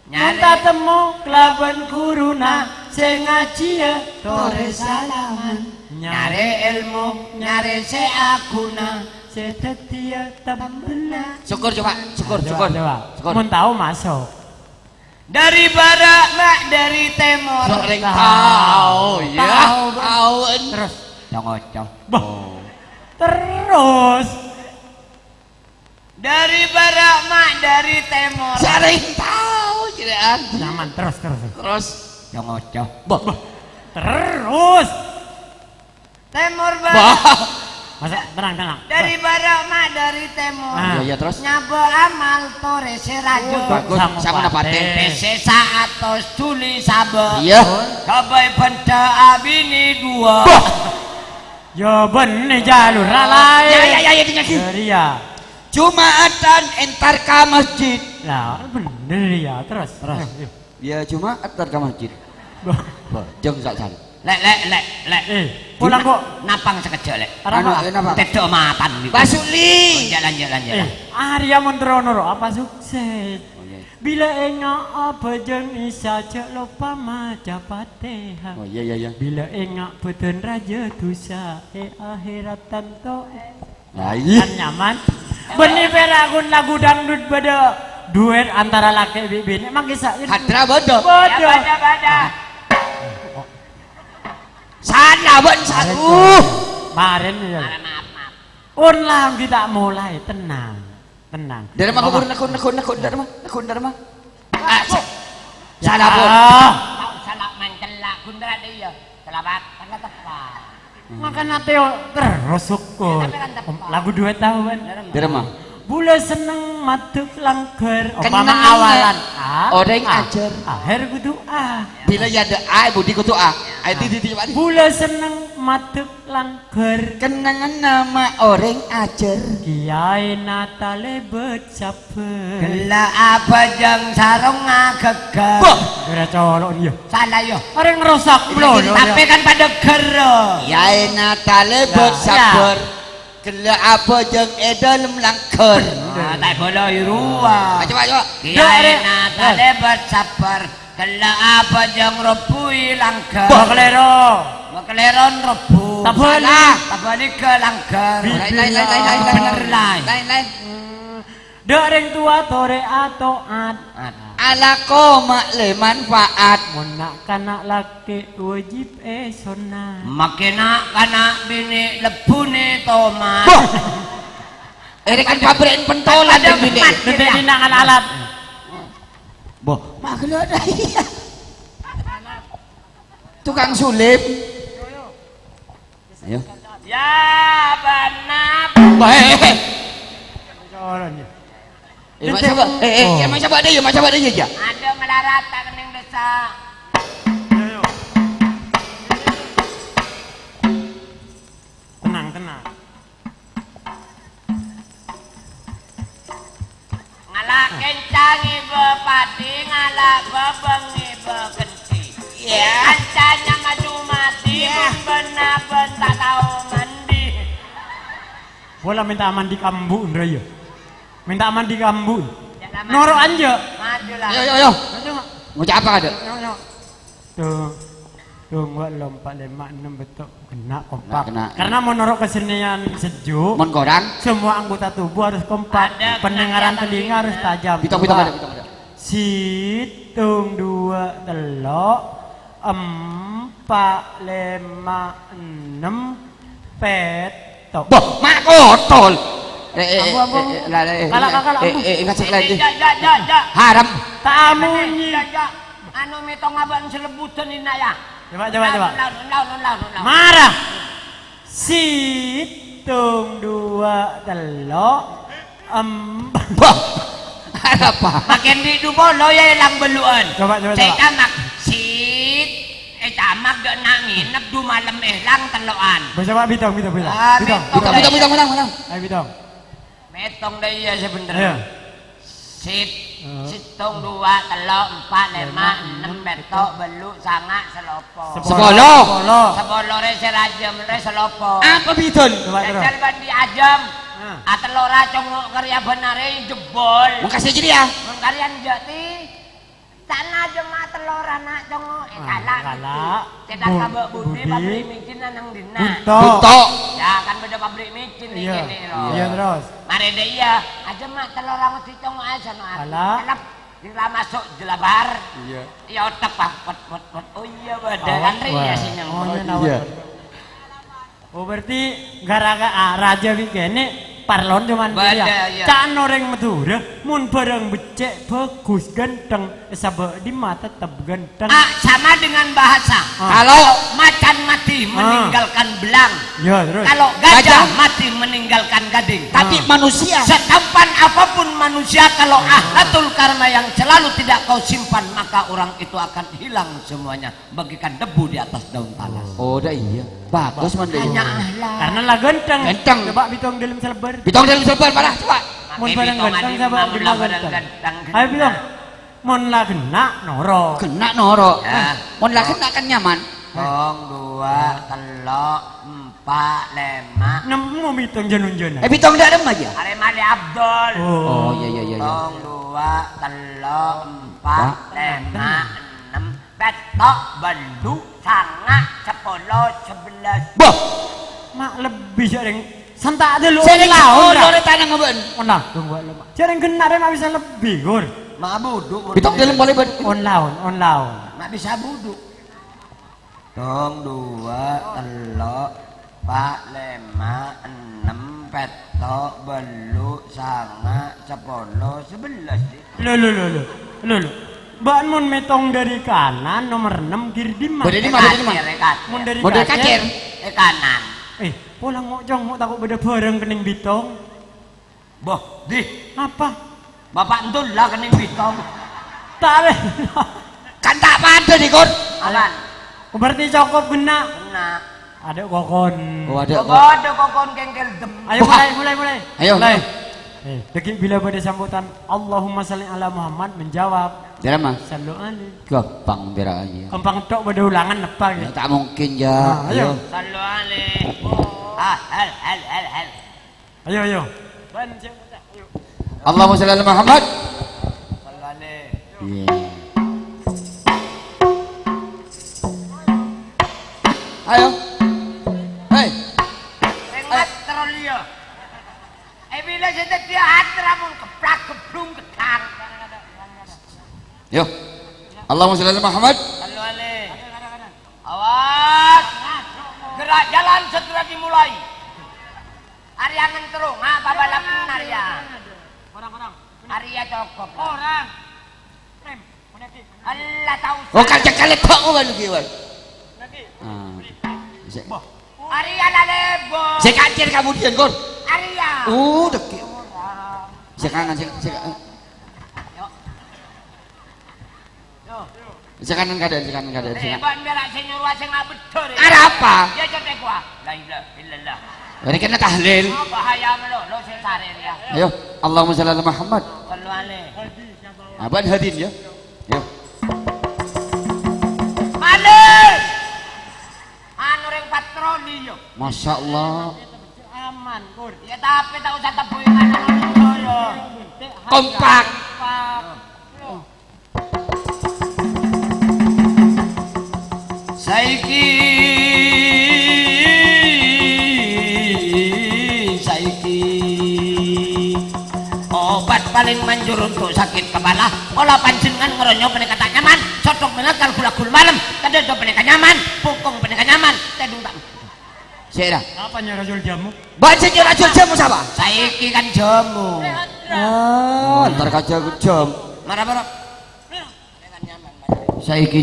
Munta temu kelaban kuruna sing ngaji ya tore salaman. Nyare ilmu, nyare seaguna. Setetia tambela. Syukur coba. Syukur. Mun tahu masuk. Dari barat mak dari timur. Sering tahu ya. Tahu. Terus. Cong. Terus. Dari barat mak dari timur. Sering tahu jiraan. Nyaman terus. Terus. Cong. Terus. Timur barat. Masa tenang. Dari barat mak dari timur. Iya terus. Nyaba amal tore serajo. Bagus. Sama napate. Pese saat tos tuli sabe. Iya. Kabai benda abini dua. Ya bener jalur lain. Ya tinggal. Ya. Jumatan entar ke masjid. Lah bener ya terus. Ya cuma entar ke masjid. Jeng sak sal. Lek. Pulang kok. Napang sekejap lek. Kenapa? Tedok matan. Basuli. Lanjut. Arya Montrono apa sukses? Bila enggak apa jeng isa cek lupa maca Fatihah. Oh iya. Bila enggak beten raja dosa akhirat tanto. Nah iya. Kan nyaman. Benih peragun lagu dangdut pada duet antara laki bini. Emang kisah ini. Hadra bodoh. Bada. Sana ben satu. Kemarin ya. Maaf. Ulang kita mulai tenang. Dari mana nakun dari mana? Salah pun. Salak mancelak kundra dia. Selamat tepat. Makan Teo terus syukur. Lagu 2 tahun. Diremah. Bula seneng matuk langgar. Kenang Umpama awalan A. Orang ajar. Akhir kudu A. Bila ya ada A, budi kutu A. Itu di mana? Bula seneng matuk langgar. Kenangan nama orang ajar. Kiai Natale becaper. Gela apa jeng sarung ngageger. Wah, Ora colok dia. Salah yo. Orang ngerusak belum. Tapi kan pada gero. Kiai Natale bersabar. Gela apa jeng edalem langker. Ah, tak boleh ruah. Coba. Kiai Natale bersabar. Gela apa jeng rebui langgar. Baklero. Makeleron rebu. Tak boleh. Salah, tak boleh ke langgar. Lain. Dek ring tua tore atau at. Ala koma le manfaat. Mun nak kanak laki wajib sunat. Makina kana bini lebune tomat. Ini kan pabrik pentolan Ada bini. empat. Dek dinangan alat. Boh, makna ada iya. Tukang sulip. Ayo. Ya banap. Baik. Orangnya. Macam ada ya. Ada melarata kening desa. Tenang. Ngalak kencangi bepati, ngalak bebengi bekenci. Ya. Kancanya maju mati, benar-benar tak tahu mandi. Bola minta aman di kambun raya. Minta aman di kambun. Jangan Noro anja. Majulah. Yo. Ngucap apa ada? Tuh gua lompat 5 6 betul kena kompak. Kena. Karena mau norok kesenian sejuk. Mon korang. Semua anggota tubuh harus kompak. Ada Pendengaran kenangan telinga harus tajam. Pitung Dua. ada. Situng 2 telok 4 5 6 petok. Boh, mak kotol. Ambu. Kalak. Ngasih lagi. Ja. Haram. Tamunyi. Ja. Anu mitong aban selebutan ini ya. Coba. Laun. Marah. Situng 2 telok 4. Boh. Apa? Makin di dubolo ya ilang beluan. Coba. Saya tamak sit. Tamak dek nak nginep du malam elang teloan. Coba bitong. Ah, Bitong. Bitong. Ayo bitong. Metong deh ya Ayo. sebenernya. Situng 2 telok 4 5 6 betok belu sanga selopo. Sepolo. Sepolo re serajem re selopo. Apa bitun? Coba. Jajal bandi ajem. Atelora congok karya benare jebol. Mau kasih jadi ya? Mengkarian jati. Sana jema telora nak congok kalak. Cedak kabek budi pabrik micin nang dina. Buto. Ya kan beda pabrik micin iki Iya. nih loh. Iya terus. Mare deh iya, aja mak telora mesti congok aja sono. Kalak. Kalak. Dila masuk jelabar. Iya. Ya otak pak pot. Oh iya beda antri ya sini. Iya. Oh berarti gara-gara raja begini parlon cuman Bada, dia. iya. Can orang Madura mun barang becek bagus ganteng sabak di mata tetap ganteng. Sama dengan bahasa. Kalau Macan mati meninggalkan belang. Ya terus. Kalau gajah mati meninggalkan gading. tapi manusia. Setampan apapun manusia, kalau ahlatul karma yang selalu tidak kau simpan, maka orang itu akan hilang semuanya, bagikan debu di atas daun talas. Oh, dah iya. Bagus man deh. Hanya ahlak. Karena lah ganteng. Ganteng. Coba bitong dalam selebar. Bitong dalam sebar parah coba. Mun barang ganteng sabak di ganteng. Ayo bitong. Mun lah kena noro. Kena noro. Ya. Mon lah kena kan nyaman. 2 telok 4 5. Nemu bitong janun-janun. Bitong dah ada aja. Aremali Abdul. Oh, iya. 2 telok 4 5 6 betok belu sangat 10 11. Boh. Mak lebih sering sentak dulu. Oh, lore tanah ngoben. Onlah tunggu lemah. Sering kena deh mak bisa lebih gur. Mak buduk. Bitong dalam boleh ber. On laun. Mak bisa buduk. 2 telok 4 5 6 betok belu sangat 10 11. Lho. Mbak mun metong dari kanan nomor 6 kiri di mana? Beda di mana? Mun dari Model kacer. Kanan. pulang mau jong mau takut beda bareng kening bitong. Boh, di Apa? bapak entun lah kening bitong. Tak ada. Kan tak pada nih kon. Alan. Berarti cukup kena. Kena. Ada kokon. Oh ada. Ada kokon kengkel dem. Ayo mulai. Ayo. Dekik bila pada sambutan Allahumma salli ala Muhammad menjawab. Dera mah. Sallu alaihi. Gampang dera aja. Gampang tok pada ulangan apa Ya, gitu. tak mungkin ya. Ayo. Sallu alaihi. Hal. Ayo. Allahumma shalli ala Muhammad. Sallu alaihi. Iya. Ayo. Hei. Engat terolio. Bila sedek dia hatra mun keplak keblung ketang. Yo. Allahumma shalli ala Muhammad. Sallu alaihi. Awas. Gerak jalan segera dimulai. Ariangan terung, apa balapun Arya? Orang. Arya cokop. Orang. Allah tahu. Oh kacak kalet kok kan kiwan. Ah. Arya lalebo. Saya kacir kemudian kon. Arya. Deki. Saya kangen. Saya kanan keadaan. Ban berak senyurwa sing betul. Ada apa? Ya cetek gua. La ilaha illallah. Ini kena tahlil. Bahaya melo, lo sing sare ya. Ayo, Allahumma shalli ala Muhammad. Sallu alaihi. Abang hadin ya. Yo. Malik. Anu ring patroli yo. Masya Allah. Aman, Kur. Ya tapi tak usah tebuingan yo. Kompak. Saiki obat paling manjur untuk sakit kepala olah panjenengan ngeronyo penekatan nyaman sodok menakal gula-gul malam kadedo penekatan nyaman pukung penekatan nyaman tedung tak Saya Apa nya rajul jamu? baca rajul jamu siapa? saiki kan jamu Ntar kaca jam. marah-marah Saiki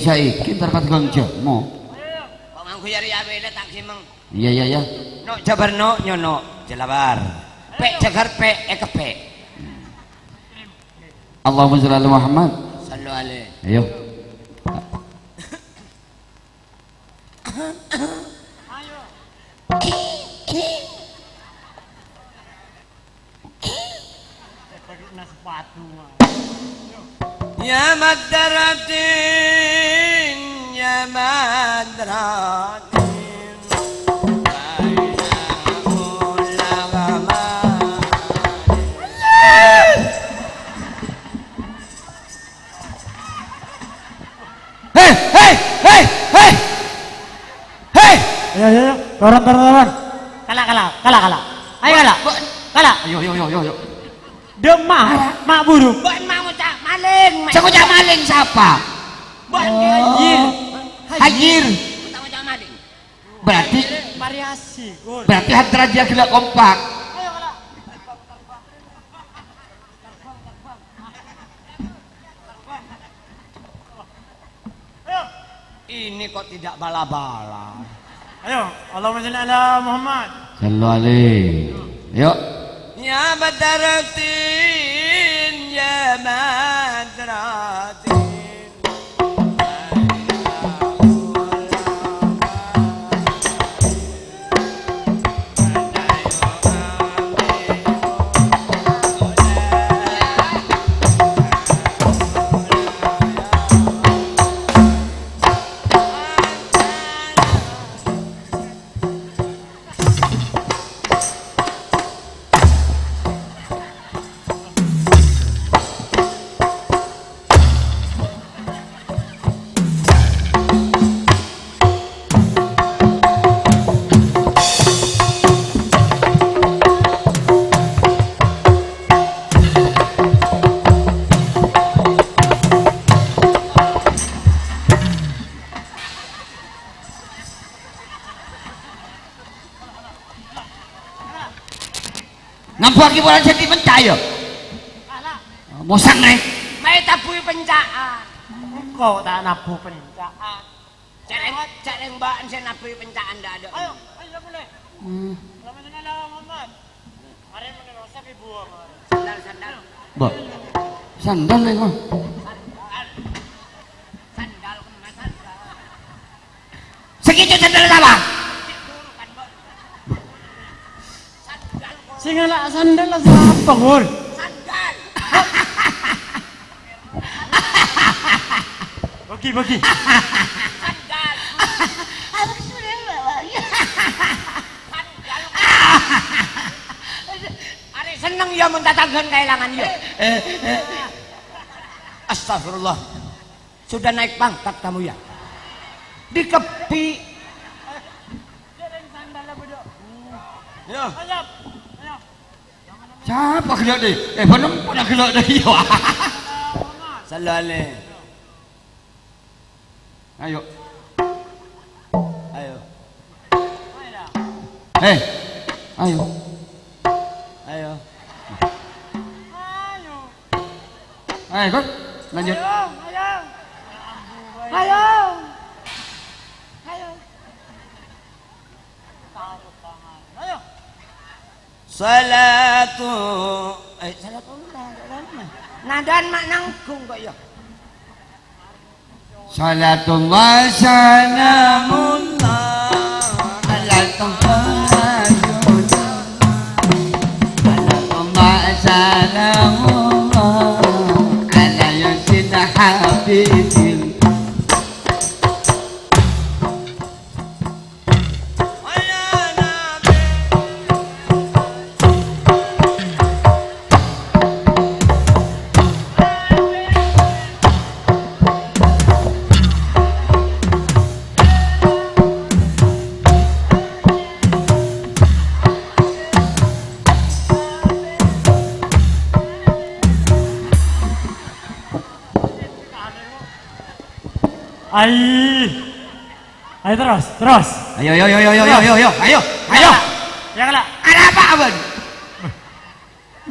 ntar kaca jamu. kok nganggo yari awele tak simeng Iya. no jabar no nyono jelabar pek jagar pek ekepek Allahumma shalli ala Muhammad. sallu alaihi Ayo. ya madratin ya madratin Hei. Ayo. Turun. Kalah. Ayo kalah. Ayo. Demah, mak buruk. bukan mau cak maling Cak maling siapa? bukan Hajir. mau cak maling Berarti Variasi, Kur. hatra dia gila kompak. ini kok tidak bala-bala Ayo, Allahumma shalli ala Muhammad. Sallu alaihi. Yuk. ya madratin ya madratin Nampak bulan jadi pencahaya. Bosan nih. mai tabui pencaan Kau tak nabu pencaan. cereng mbak saya nabui pencaan ndak ada Ayo boleh. Mbak, sandal nih mah. Segitu sandal apa? Sing ala sandal lah siapa Gur? Bagi. Ari seneng ya mun tatangkeun kehilangan ya. Astagfirullah. Sudah naik pangkat kamu ya? Dikepi. Ya. Siapa gelak deh? Benem pun gelak deh ya. Salale. Ayo. Ayo. Ayo. Ayo. Ayo, kok lanjut. Ayo. Salatu. Salatu nadan mak nanggung kok ya. Salatullah salamullah ala Salatullah salamullah ala yasin habibil. Ayo terus. Ayo. Ya kala. Ada apa abang?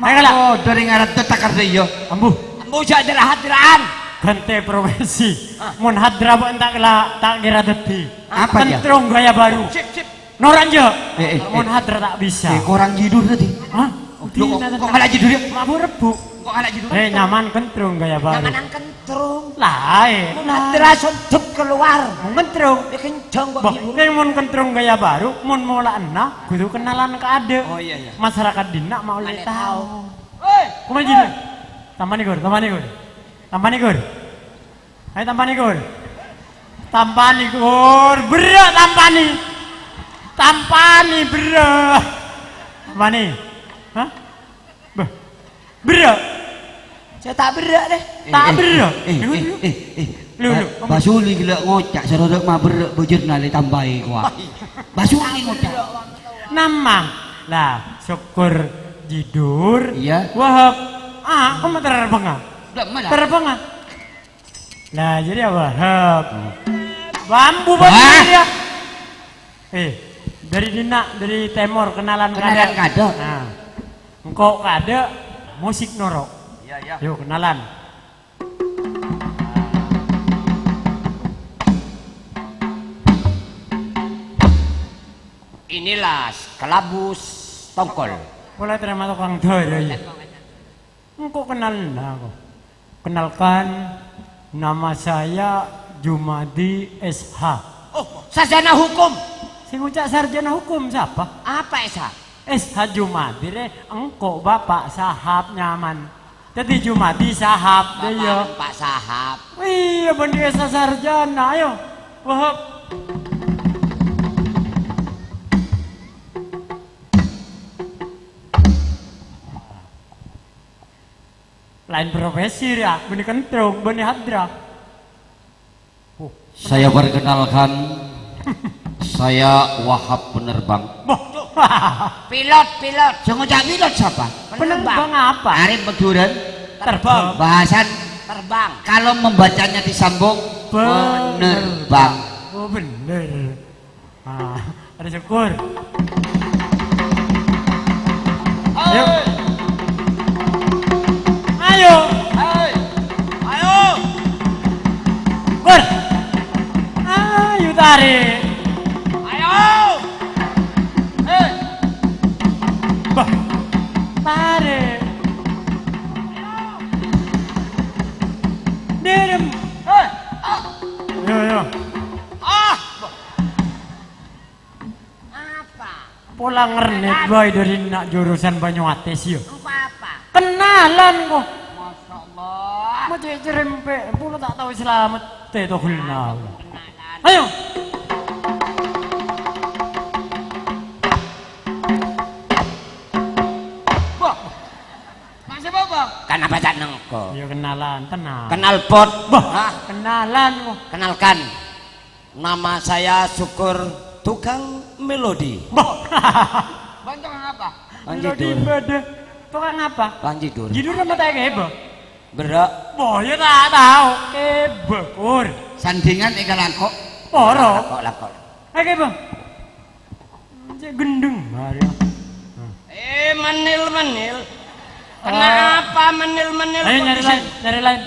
Ayo kala. Oh, dari ngarat tuh takar deh yo. Ambu. Ambu jadra hadraan. Gante profesi. Mun hadra bu entak kala tak kira deti. Apa dia? Kentrong gaya baru. Sip. Noran jo. Eh. Mun hadra tak bisa. Korang jidur tadi. Hah? Kok malah jidur ya? Mabu rebu. Kok malah jidur? Nyaman kentrong gaya baru. Nyaman kentrung. Lah, Mun hadra sudut keluar. kentrong. Kencang kok Bah, ibu. ning mun kentrong gaya baru, mun mula enak, kudu kenalan ke ade. Oh iya. Masyarakat dina mau Mana le tahu. tahu. Hei. Kumaha jadi? Tampani Gur. Ayo tampani Gur. Berat tampani berat. Tampani. Hah? Berat. Saya tak berak deh. Tak berat. Lu. Basuli gila ngocak sarodok mah berek bujur nali tambahi kuah. Basuli ngocak. Nama. Lah, syukur jidur. Iya. Wahab. Kamu terbang. Udah malah. Terbang. Nah, jadi Wahab. Bambu Wah. dia. Dari dina, dari Timur kenalan kado. Nah, engkau kado musik norok. Iya. Yuk kenalan. Inilah kelabus tongkol. Mulai terima tukang daya. Engkau kenal aku. Kenalkan, nama saya Jumadi SH. Oh, sarjana hukum. Si ngucap sarjana hukum siapa? Apa Esa? SH Jumadi engkau bapak sahab nyaman. Jadi Jumadi sahab dia. Pak Sahab. Iya bendi SH sarjana ayo. Wahab. Lain profesi ya, benih kentrung, benih hadra. Saya perkenalkan, saya Wahab Penerbang. Pilot. Saya ngocak pilot siapa? Penerbang apa? Arif Meduran. Terbang. Bahasan Terbang. kalau membacanya disambung penerbang. Oh bener. Ada syukur. Ayo. Ayo. Gur. Ayo tarik. Ayo. Pola ngernet boy dari nak jurusan Banyuates ya. Engko apa? Kenalan kok. Masya Allah. Mau cek cerempe, pula tak tahu selamat teh toh kenal. Kenalan. Ayo. Masih apa? Kan apa cak nengko? Ya kenalan, tenang. Kenal pot. Bah, kenalan kok. Kenalkan. Nama saya Syukur tukang melodi. Bah. Bantu apa? Melodi Panjidur. ibadah. Tukang apa? Panjidur. Jidur sama tak kebo. Berak. Boh, ya tak tahu. Kebo, kur. Sandingan ikan langkok. Poro. Lakok. Kebo. Cek gendeng. Mari. Menil. Kenapa menil? Ayo nyari lain, nyari lain.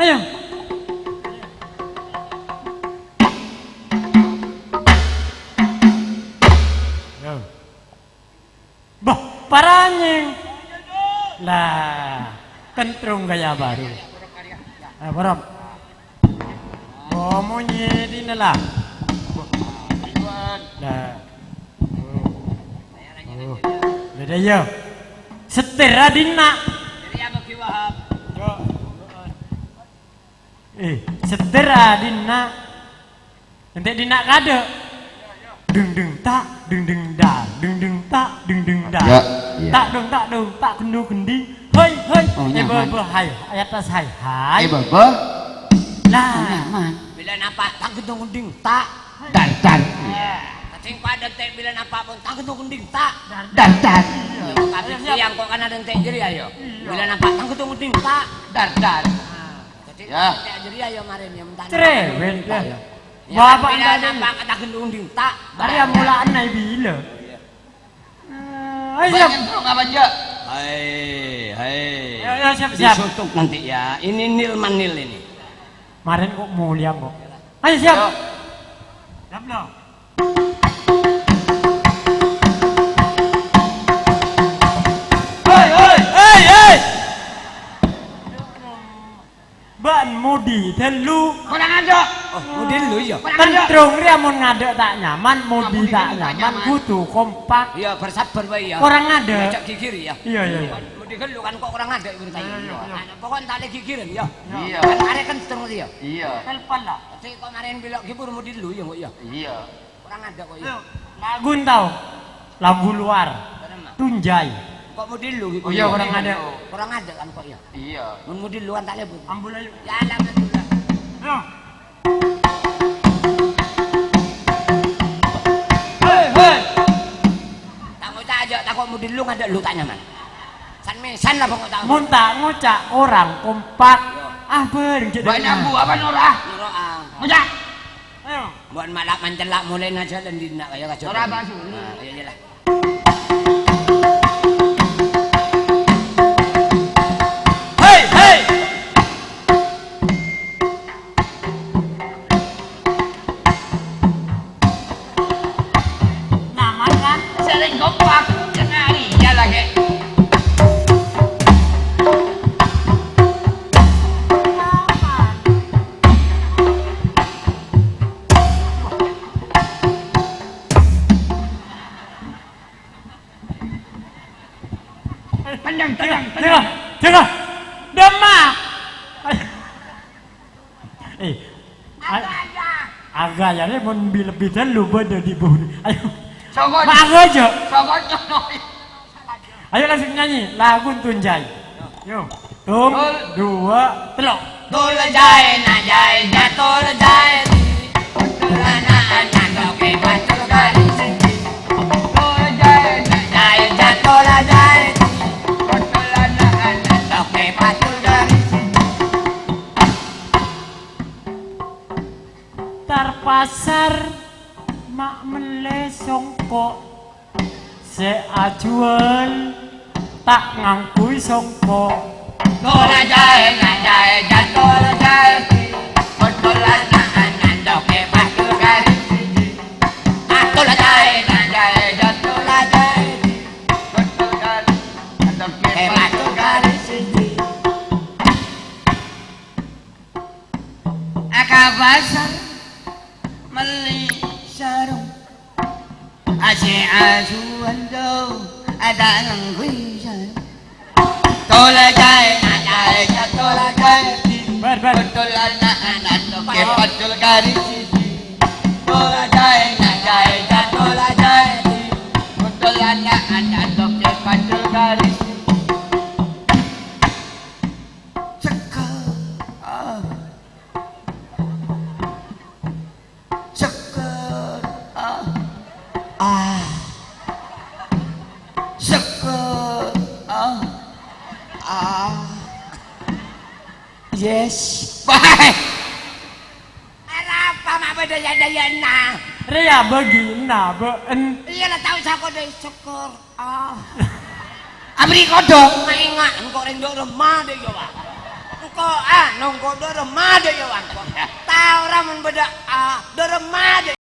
Ayo. Bah, paranying. Lah, kentrung gaya baru. Borok. Bomo nyedi lah. Lah. Beda yo. Setera dina. Setera dina. Ente dina kade. Deng tak, deng da, deng tak, deng da. Ya, ya. Tak dong, tak kendu kendi. Hei. Oh, nyaman. Hai, ayat tas hai. Baba. Lah. Nyaman. Bila nampak tak gendong gending tak. Dan. Kacing pada teh bila nampak pun tak gendong gending tak. Dan. Tapi yang kok kan ada teh jadi ayo. Bila nampak tak gendong gending tak. Dan. Kacing Ya. teh jadi ayo marin yang mentah. Cerewet Ya. ya. Ya, Bapak bila anda nampak tak gendong gending tak. Hari mulaan naik bila. Ayo siap. Banyak bro, nggak banyak. Hai. Ya, siap. Disutuk nanti ya. Ini nil manil ini. Kemarin kok mulia kok. Ayo siap. Yo. Siap dong. Hei. Ban mudi telu. Kurang aja. Oh, model lu ya. Kentrung dia mau ngadek tak nyaman, mudi tak nyaman, kudu kompak. Iya, bersabar bae ya. Orang ngadek. Ngajak gigir ya. Iya. Model lu kan kok orang ngadek beritanya. Pokoknya tak ada gigiran ya. Iya. Kan arek kan terus ya. Iya. Telepon lah. Tapi kemarin bilang gibur model lu ya kok ya. Iya. Orang ngadek kok ya. Lagu tau. Lagu luar. Tunjai. Kok model lu gitu. Oh iya, orang ngadek. Orang ngadek kan kok ya. Iya. Mun model lu kan tak lebur. Ambul ayo. Ya lah betul. Ayo. Hei. Tak mau tak aja tak kok model lu ngadek lu tak nyaman. San mesan lah pokok tak. Muntak ngocak orang kompak. Bareng jadi. Banyak buah apa Nora? Nuroa. Ngajak. Ayo. Buat malak mencelak mulai aja dan dina kayak kacau. Nora basuh. Nah, iya lah. Hei. Nama kan? Sering kompak. Jangan iya lagi. Panjang. Jaga. Dema. Agak ya ni mun lebih dulu pada di bawah. Ayo. Sokot. Maga aja. Sokot nyonoy. Ayo langsung nyanyi lagu Tunjai. Yo. Tum, dua, telok. Tol jai na jai jatol jai. Tulana anak oke batul kali sini. Tol jai na jai jatol jai. Tulana anak oke batul kali sini. Tar pasar mak melesongko se ajual tak ngangkui songko. Tol jai na jai jatol jai. Tulana anak oke batul kali sini. Tol jai na jai jatol jai. Oke batul kali sini. Akabasar meli sarung Asy asuan do ada nang kuisa. Tola jai na jai tola jai. Bar. Betul anak ke betul garis. Tola jai na jai tola jai. Betul anak ke betul garis. Yes. Baik. Apa mak berdaya-daya nah? Ria begina beun. Iya lah tahu saya kode syukur. Abri kodok. Maingat engkau rendok remah deh yo bang. Engkau nongko do remah deh yo bang. Tahu ramen beda do remah deh